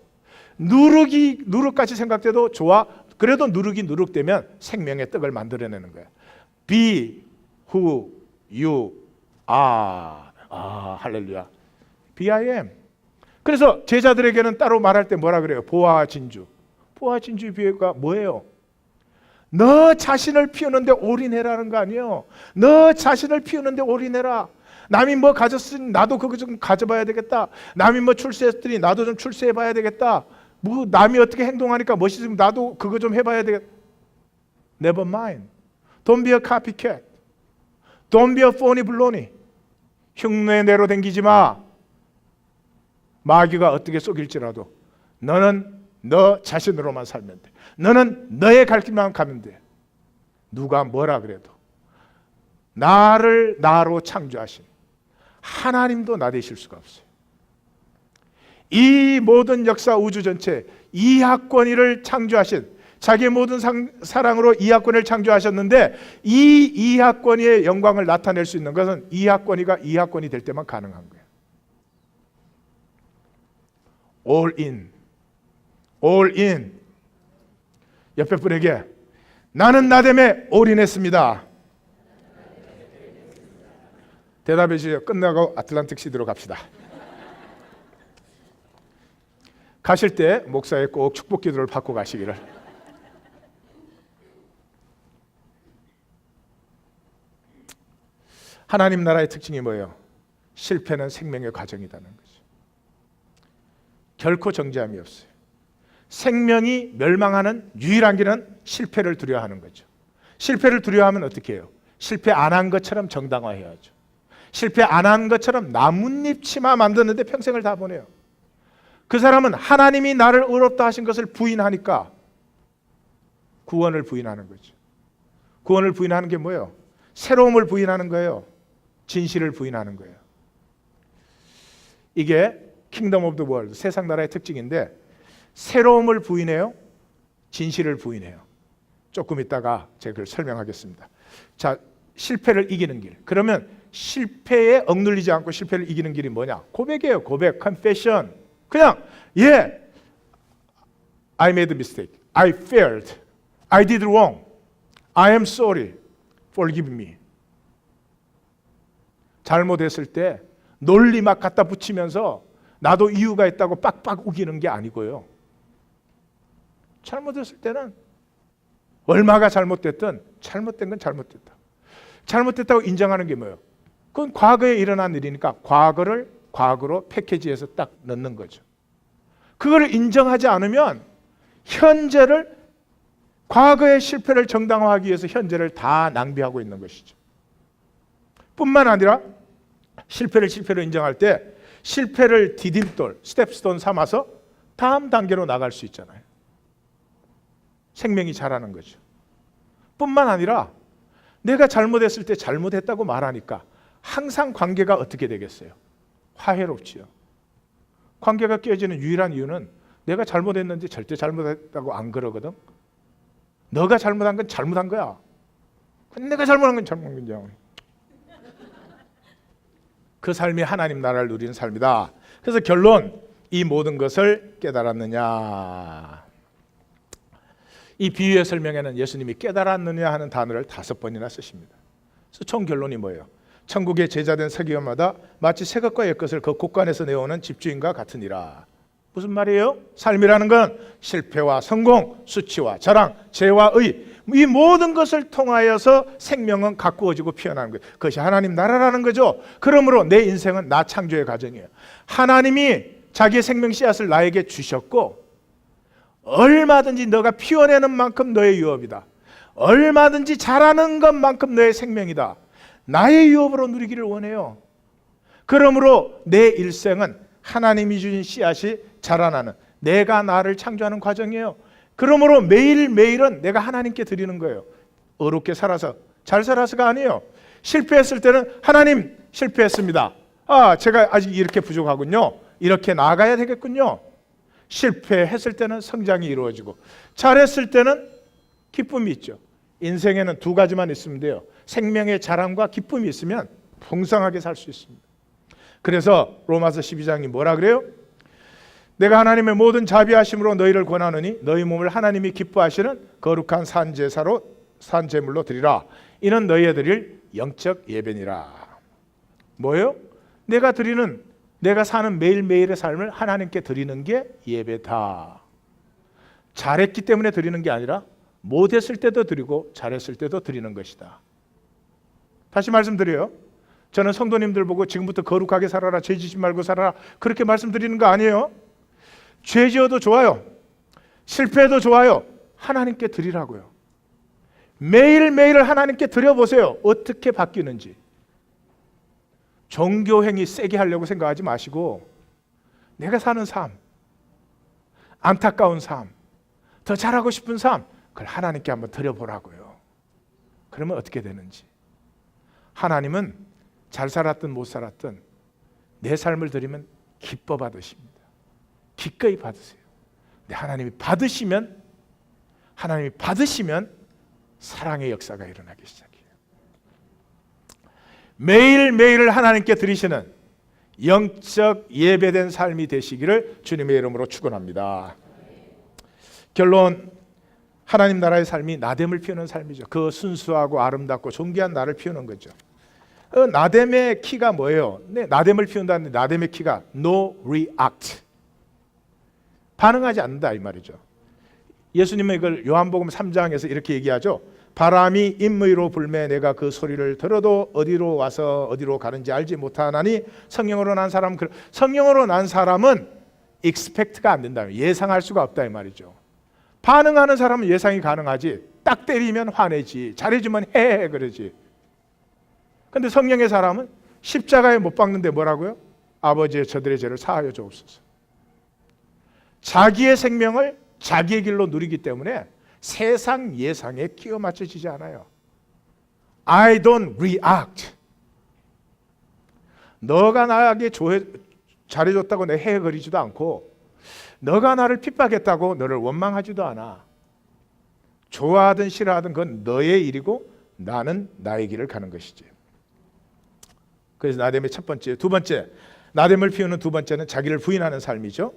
누룩이 누룩같이 생각돼도 좋아. 그래도 누룩이 누룩되면 생명의 떡을 만들어내는 거야. Be who you are. 할렐루야. Be I am. 그래서 제자들에게는 따로 말할 때 뭐라 그래요? 보화 진주. 보화 진주의 비유가 뭐예요? 너 자신을 피우는데 올인해라는 거 아니에요. 너 자신을 피우는데 올인해라. 남이 뭐 가졌으니 나도 그거 좀 가져봐야 되겠다. 남이 뭐 출세했더니 나도 좀 출세해봐야 되겠다. 뭐 남이 어떻게 행동하니까 멋있으면 나도 그거 좀 해봐야 되겠다. Never mind. Don't be a copycat. Don't be a phony baloney. 흉내내로 댕기지 마. 마귀가 어떻게 속일지라도 너는 너 자신으로만 살면 돼. 너는 너의 갈 길만 가면 돼. 누가 뭐라 그래도 나를 나로 창조하신 하나님도 나 되실 수가 없어요. 이 모든 역사 우주 전체 이하권위를 창조하신 자기의 모든 사랑으로 이하권위를 창조하셨는데 이 이하권위의 영광을 나타낼 수 있는 것은 이하권위가 이하권위 될 때만 가능한 거예요. All in. All in. 옆에 분에게 나는 나됨에 올인했습니다. 대답해 주세요. 끝나고 아틀란틱 시티로 갑시다. 가실 때 목사의 꼭 축복 기도를 받고 가시기를. 하나님 나라의 특징이 뭐예요? 실패는 생명의 과정이라는 거죠. 결코 정죄함이 없어요. 생명이 멸망하는 유일한 길은 실패를 두려워하는 거죠. 실패를 두려워하면 어떻게 해요? 실패 안 한 것처럼 정당화해야죠. 실패 안 한 것처럼 나뭇잎 치마 만드는데 평생을 다 보내요. 그 사람은 하나님이 나를 의롭다 하신 것을 부인하니까 구원을 부인하는 거죠. 구원을 부인하는 게 뭐예요? 새로움을 부인하는 거예요. 진실을 부인하는 거예요. 이게 킹덤 오브 더 월드, 세상 나라의 특징인데 새로움을 부인해요. 진실을 부인해요. 조금 있다가 제가 그걸 설명하겠습니다. 자, 실패를 이기는 길. 그러면 실패에 억눌리지 않고 실패를 이기는 길이 뭐냐? 고백이에요. 고백, confession. 그냥 I made a mistake. I failed. I did wrong. I am sorry. Forgive me. 잘못했을 때 논리 막 갖다 붙이면서 나도 이유가 있다고 빡빡 우기는 게 아니고요. 잘못했을 때는 얼마가 잘못됐든 잘못된 건 잘못됐다. 잘못됐다고 인정하는 게 뭐예요? 그건 과거에 일어난 일이니까 과거를 과거로 패키지해서 딱 넣는 거죠. 그거를 인정하지 않으면 현재를, 과거의 실패를 정당화하기 위해서 현재를 다 낭비하고 있는 것이죠. 뿐만 아니라 실패를 실패로 인정할 때 실패를 디딤돌, 스텝스톤 삼아서 다음 단계로 나갈 수 있잖아요. 생명이 자라는 거죠. 뿐만 아니라 내가 잘못했을 때 잘못했다고 말하니까 항상 관계가 어떻게 되겠어요? 화해롭지요. 관계가 깨지는 유일한 이유는 내가 잘못했는지 절대 잘못했다고 안 그러거든. 너가 잘못한 건 잘못한 거야. 내가 잘못한 건 잘못한 거야. 그 삶이 하나님 나라를 누리는 삶이다. 그래서 결론, 이 모든 것을 깨달았느냐. 이 비유의 설명에는 예수님이 깨달았느냐 하는 단어를 5번이나 쓰십니다. 그래서 총 결론이 뭐예요? 천국의 제자된 서기관마다 마치 새 것과 옛 것을 그 곳간에서 내오는 집주인과 같으니라. 무슨 말이에요? 삶이라는 건 실패와 성공, 수치와 자랑, 죄와 의, 이 모든 것을 통하여서 생명은 가꾸어지고 피어나는 거예요. 그것이 하나님 나라라는 거죠. 그러므로 내 인생은 나 창조의 과정이에요. 하나님이 자기의 생명 씨앗을 나에게 주셨고 얼마든지 너가 피워내는 만큼 너의 유업이다. 얼마든지 잘하는 것만큼 너의 생명이다. 나의 유업으로 누리기를 원해요. 그러므로 내 일생은 하나님이 주신 씨앗이 자라나는, 내가 나를 창조하는 과정이에요. 그러므로 매일매일은 내가 하나님께 드리는 거예요. 어렵게 살아서, 잘 살아서가 아니에요. 실패했을 때는 하나님 실패했습니다. 제가 아직 이렇게 부족하군요. 이렇게 나아가야 되겠군요. 실패했을 때는 성장이 이루어지고 잘했을 때는 기쁨이 있죠. 인생에는 2가지만 있으면 돼요. 생명의 자랑과 기쁨이 있으면 풍성하게 살 수 있습니다. 그래서 로마서 12장이 뭐라 그래요? 내가 하나님의 모든 자비하심으로 너희를 권하노니 너희 몸을 하나님이 기뻐하시는 거룩한 산제물로 드리라. 이는 너희의 드릴 영적 예배니라. 뭐예요? 내가 사는 매일매일의 삶을 하나님께 드리는 게 예배다. 잘했기 때문에 드리는 게 아니라 못했을 때도 드리고 잘했을 때도 드리는 것이다. 다시 말씀드려요. 저는 성도님들 보고 지금부터 거룩하게 살아라, 죄 지지 말고 살아라, 그렇게 말씀드리는 거 아니에요. 죄 지어도 좋아요, 실패해도 좋아요, 하나님께 드리라고요. 매일매일 하나님께 드려보세요. 어떻게 바뀌는지. 종교행위 세게 하려고 생각하지 마시고 내가 사는 삶, 안타까운 삶, 더 잘하고 싶은 삶, 그걸 하나님께 한번 드려보라고요. 그러면 어떻게 되는지. 하나님은 잘 살았든 못 살았든 내 삶을 드리면 기뻐 받으십니다. 기꺼이 받으세요. 근데 하나님이 받으시면 사랑의 역사가 일어나기 시작해요. 매일매일 하나님께 드리시는 영적 예배된 삶이 되시기를 주님의 이름으로 축원합니다. 결론, 하나님 나라의 삶이 나됨을 피우는 삶이죠. 그 순수하고 아름답고 존귀한 나를 피우는 거죠. 나댐의 키가 뭐예요? 네, 나댐을 피운다는데 나댐의 키가 no react. 반응하지 않는다 이 말이죠. 예수님은 이걸 요한복음 3장에서 이렇게 얘기하죠. 바람이 임의로 불매 내가 그 소리를 들어도 어디로 와서 어디로 가는지 알지 못하나니 성령으로 난 사람은 expect가 안 된다. 예상할 수가 없다 이 말이죠. 반응하는 사람은 예상이 가능하지. 딱 때리면 화내지. 잘해주면 해 그러지. 근데 성령의 사람은 십자가에 못 박는데 뭐라고요? 아버지의 저들의 죄를 사하여 주옵소서. 자기의 생명을 자기의 길로 누리기 때문에 세상 예상에 끼워 맞춰지지 않아요. I don't react. 너가 나에게 잘해줬다고 내 헤헤거리지도 않고 너가 나를 핍박했다고 너를 원망하지도 않아. 좋아하든 싫어하든 그건 너의 일이고 나는 나의 길을 가는 것이지. 그래서 나댐의 첫 번째, 두 번째, 나댐을 피우는 두 번째는 자기를 부인하는 삶이죠.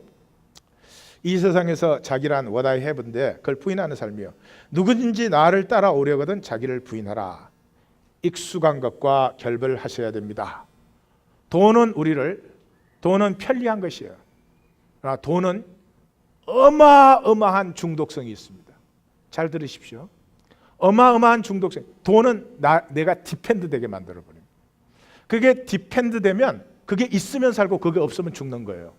이 세상에서 자기란 what I have인데 그걸 부인하는 삶이요. 누구든지 나를 따라오려거든 자기를 부인하라. 익숙한 것과 결별하셔야 됩니다. 돈은 편리한 것이에요. 그러나 돈은 어마어마한 중독성이 있습니다. 잘 들으십시오. 어마어마한 중독성. 돈은 내가 디펜드 되게 만들어버립니다. 그게 디펜드 되면 그게 있으면 살고 그게 없으면 죽는 거예요.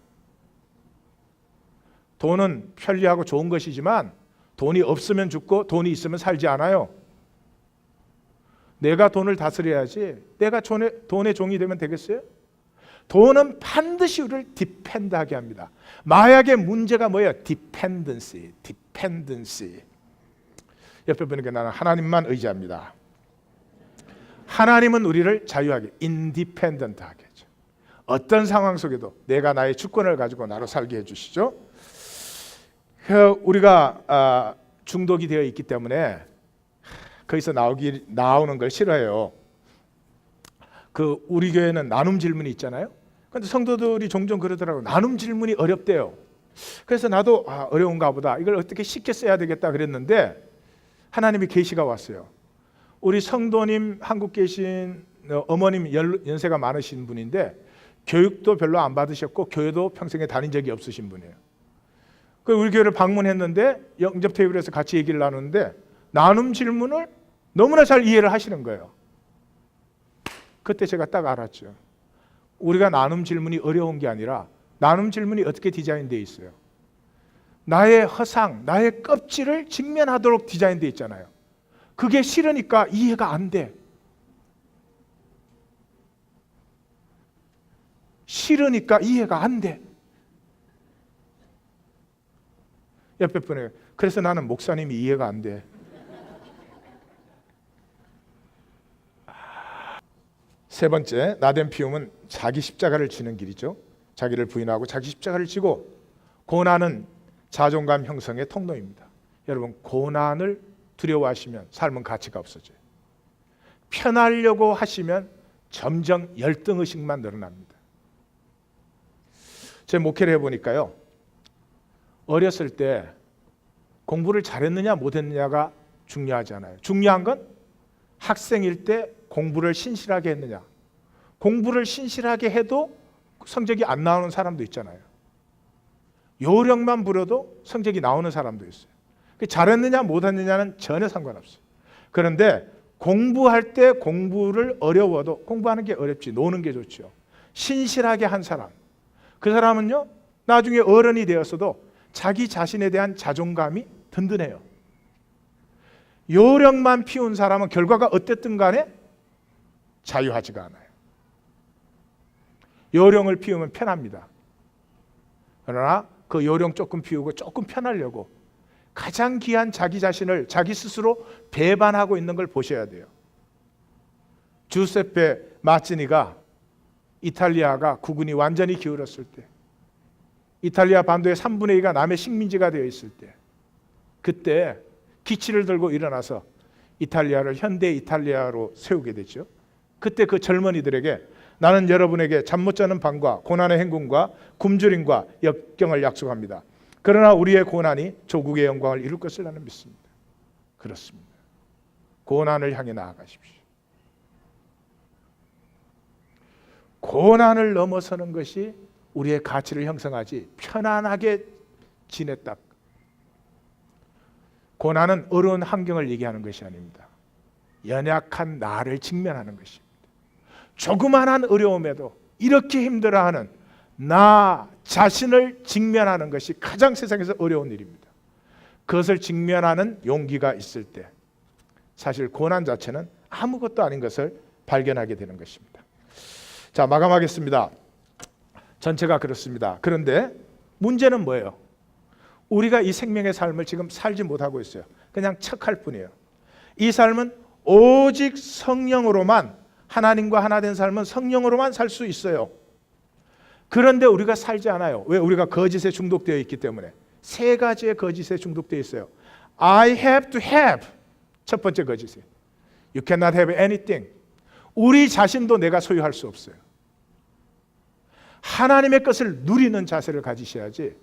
돈은 편리하고 좋은 것이지만 돈이 없으면 죽고 돈이 있으면 살지 않아요. 내가 돈을 다스려야지 내가 돈의 종이 되면 되겠어요? 돈은 반드시 우리를 디펜드하게 합니다. 마약의 문제가 뭐예요? 디펜던시. 옆에 보니까 나는 하나님만 의지합니다. 하나님은 우리를 자유하게 인디펜던트 하게 해줘. 어떤 상황 속에도 내가 나의 주권을 가지고 나로 살게 해주시죠. 우리가 중독이 되어 있기 때문에 거기서 나오는 걸 싫어해요. 우리 교회는 나눔 질문이 있잖아요. 그런데 성도들이 종종 그러더라고요. 나눔 질문이 어렵대요. 그래서 나도 어려운가 보다. 이걸 어떻게 쉽게 써야 되겠다 그랬는데 하나님의 계시가 왔어요. 우리 성도님 한국 계신 어머님 연세가 많으신 분인데 교육도 별로 안 받으셨고 교회도 평생에 다닌 적이 없으신 분이에요. 우리 교회를 방문했는데 영접 테이블에서 같이 얘기를 나누는데 나눔 질문을 너무나 잘 이해를 하시는 거예요. 그때 제가 딱 알았죠. 우리가 나눔 질문이 어려운 게 아니라 나눔 질문이 어떻게 디자인되어 있어요. 나의 허상, 나의 껍질을 직면하도록 디자인되어 있잖아요. 그게 싫으니까 이해가 안 돼. 싫으니까 이해가 안 돼. 옆에 분에 그래서 나는 목사님이 이해가 안 돼. 세 번째, 나댐 피움은 자기 십자가를 지는 길이죠. 자기를 부인하고 자기 십자가를 지고 고난은 자존감 형성의 통로입니다. 여러분, 고난을 두려워하시면 삶은 가치가 없어져요. 편하려고 하시면 점점 열등의식만 늘어납니다. 제 목회를 해보니까요, 어렸을 때 공부를 잘했느냐 못했느냐가 중요하지 않아요. 중요한 건 학생일 때 공부를 신실하게 했느냐. 공부를 신실하게 해도 성적이 안 나오는 사람도 있잖아요. 요령만 부려도 성적이 나오는 사람도 있어요. 잘했느냐 못했느냐는 전혀 상관없어요. 그런데 공부할 때 공부를 어려워도 공부하는 게 어렵지 노는 게 좋죠. 신실하게 한 사람, 그 사람은요 나중에 어른이 되었어도 자기 자신에 대한 자존감이 든든해요. 요령만 피운 사람은 결과가 어땠든 간에 자유하지가 않아요. 요령을 피우면 편합니다. 그러나 그 요령 조금 피우고 조금 편하려고 가장 귀한 자기 자신을 자기 스스로 배반하고 있는 걸 보셔야 돼요. 주세페 마찌니가 이탈리아가 국군이 완전히 기울었을 때, 이탈리아 반도의 3분의 2가 남의 식민지가 되어 있을 때, 그때 기치를 들고 일어나서 이탈리아를 현대 이탈리아로 세우게 되죠. 그때 그 젊은이들에게 나는 여러분에게 잠 못 자는 밤과 고난의 행군과 굶주림과 역경을 약속합니다. 그러나 우리의 고난이 조국의 영광을 이룰 것을 나는 믿습니다. 그렇습니다. 고난을 향해 나아가십시오. 고난을 넘어서는 것이 우리의 가치를 형성하지 편안하게 지냈다. 고난은 어려운 환경을 얘기하는 것이 아닙니다. 연약한 나를 직면하는 것입니다. 조그만한 어려움에도 이렇게 힘들어하는 나 자신을 직면하는 것이 가장 세상에서 어려운 일입니다. 그것을 직면하는 용기가 있을 때 사실 고난 자체는 아무것도 아닌 것을 발견하게 되는 것입니다. 자, 마감하겠습니다. 전체가 그렇습니다. 그런데 문제는 뭐예요? 우리가 이 생명의 삶을 지금 살지 못하고 있어요. 그냥 척할 뿐이에요. 이 삶은 오직 성령으로만, 하나님과 하나 된 삶은 성령으로만 살 수 있어요. 그런데 우리가 살지 않아요. 왜? 우리가 거짓에 중독되어 있기 때문에. 세 가지의 거짓에 중독되어 있어요. I have to have. 첫 번째 거짓이에요. You cannot have anything. 우리 자신도 내가 소유할 수 없어요. 하나님의 것을 누리는 자세를 가지셔야지,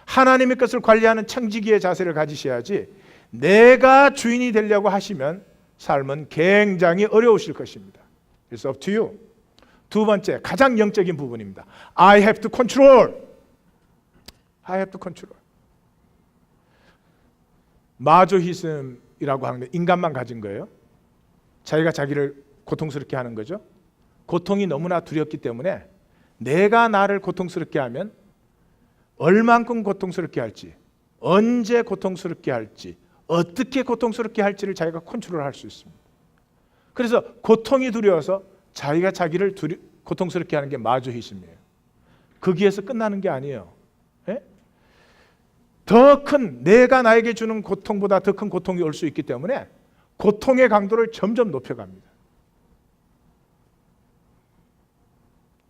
하나님의 것을 관리하는 청지기의 자세를 가지셔야지, 내가 주인이 되려고 하시면 삶은 굉장히 어려우실 것입니다. It's up to you. 두 번째, 가장 영적인 부분입니다. I have to control. I have to control. 마조히즘이라고 하는 게 인간만 가진 거예요. 자기가 자기를 고통스럽게 하는 거죠. 고통이 너무나 두렵기 때문에 내가 나를 고통스럽게 하면 얼만큼 고통스럽게 할지, 언제 고통스럽게 할지, 어떻게 고통스럽게 할지를 자기가 컨트롤할 수 있습니다. 그래서 고통이 두려워서 자기가 자기를 고통스럽게 하는 게 마조히즘이에요. 거기에서 끝나는 게 아니에요. 더 큰, 내가 나에게 주는 고통보다 더 큰 고통이 올 수 있기 때문에 고통의 강도를 점점 높여갑니다.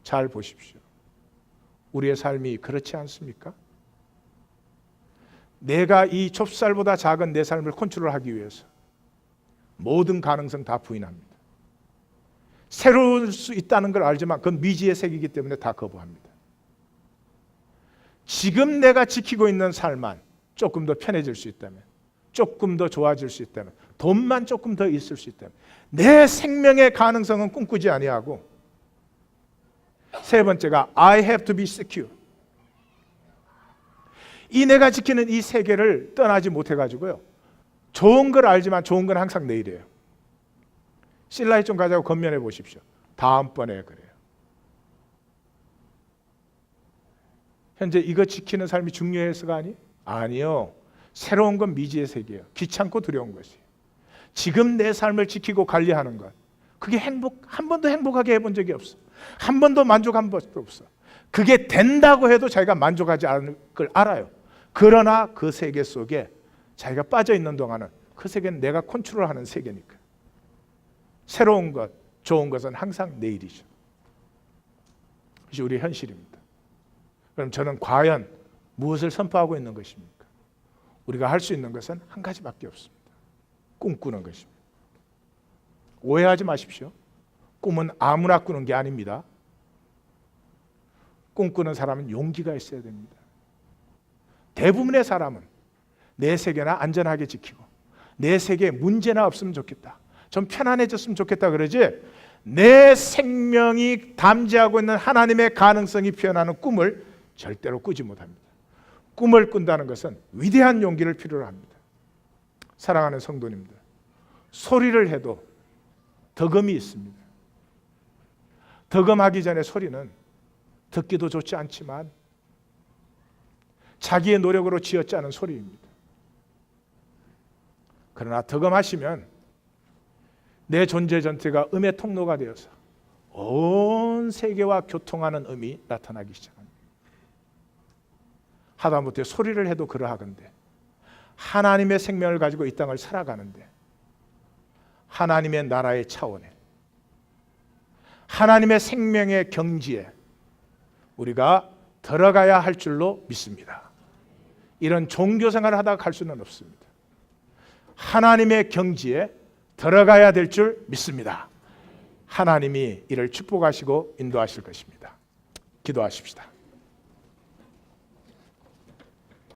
잘 보십시오. 우리의 삶이 그렇지 않습니까? 내가 이 좁쌀보다 작은 내 삶을 컨트롤하기 위해서 모든 가능성 다 부인합니다. 새로울 수 있다는 걸 알지만 그건 미지의 세계이기 때문에 다 거부합니다. 지금 내가 지키고 있는 삶만 조금 더 편해질 수 있다면, 조금 더 좋아질 수 있다면, 돈만 조금 더 있을 수 있다면, 내 생명의 가능성은 꿈꾸지 아니하고, 세 번째가 I have to be secure. 이 내가 지키는 이 세계를 떠나지 못해가지고요, 좋은 걸 알지만 좋은 건 항상 내일이에요. 실라이 좀 가자고 건면해 보십시오. 다음번에 그래요. 현재 이거 지키는 삶이 중요해서가 아니요. 새로운 건 미지의 세계예요. 귀찮고 두려운 것이. 지금 내 삶을 지키고 관리하는 것, 그게 한 번도 행복하게 해본 적이 없어. 한 번도 만족한 적도 없어. 그게 된다고 해도 자기가 만족하지 않을 걸 알아요. 그러나 그 세계 속에 자기가 빠져 있는 동안은 그 세계는 내가 컨트롤하는 세계니까. 새로운 것, 좋은 것은 항상 내일이죠. 그것이 우리의 현실입니다. 그럼 저는 과연 무엇을 선포하고 있는 것입니까? 우리가 할 수 있는 것은 한 가지밖에 없습니다. 꿈꾸는 것입니다. 오해하지 마십시오. 꿈은 아무나 꾸는 게 아닙니다. 꿈꾸는 사람은 용기가 있어야 됩니다. 대부분의 사람은 내 세계나 안전하게 지키고 내 세계에 문제나 없으면 좋겠다, 좀 편안해졌으면 좋겠다 그러지, 내 생명이 담지하고 있는 하나님의 가능성이 피어나는 꿈을 절대로 꾸지 못합니다. 꿈을 꾼다는 것은 위대한 용기를 필요로 합니다. 사랑하는 성도님들, 소리를 해도 덕음이 있습니다. 덕음하기 전에 소리는 듣기도 좋지 않지만 자기의 노력으로 지어짜는 소리입니다. 그러나 덕음하시면 내 존재 전체가 음의 통로가 되어서 온 세계와 교통하는 음이 나타나기 시작합니다. 하다못해 소리를 해도 그러하건대 하나님의 생명을 가지고 이 땅을 살아가는데 하나님의 나라의 차원에, 하나님의 생명의 경지에 우리가 들어가야 할 줄로 믿습니다. 이런 종교 생활을 하다가 갈 수는 없습니다. 하나님의 경지에 들어가야 될 줄 믿습니다. 하나님이 이를 축복하시고 인도하실 것입니다. 기도하십시다.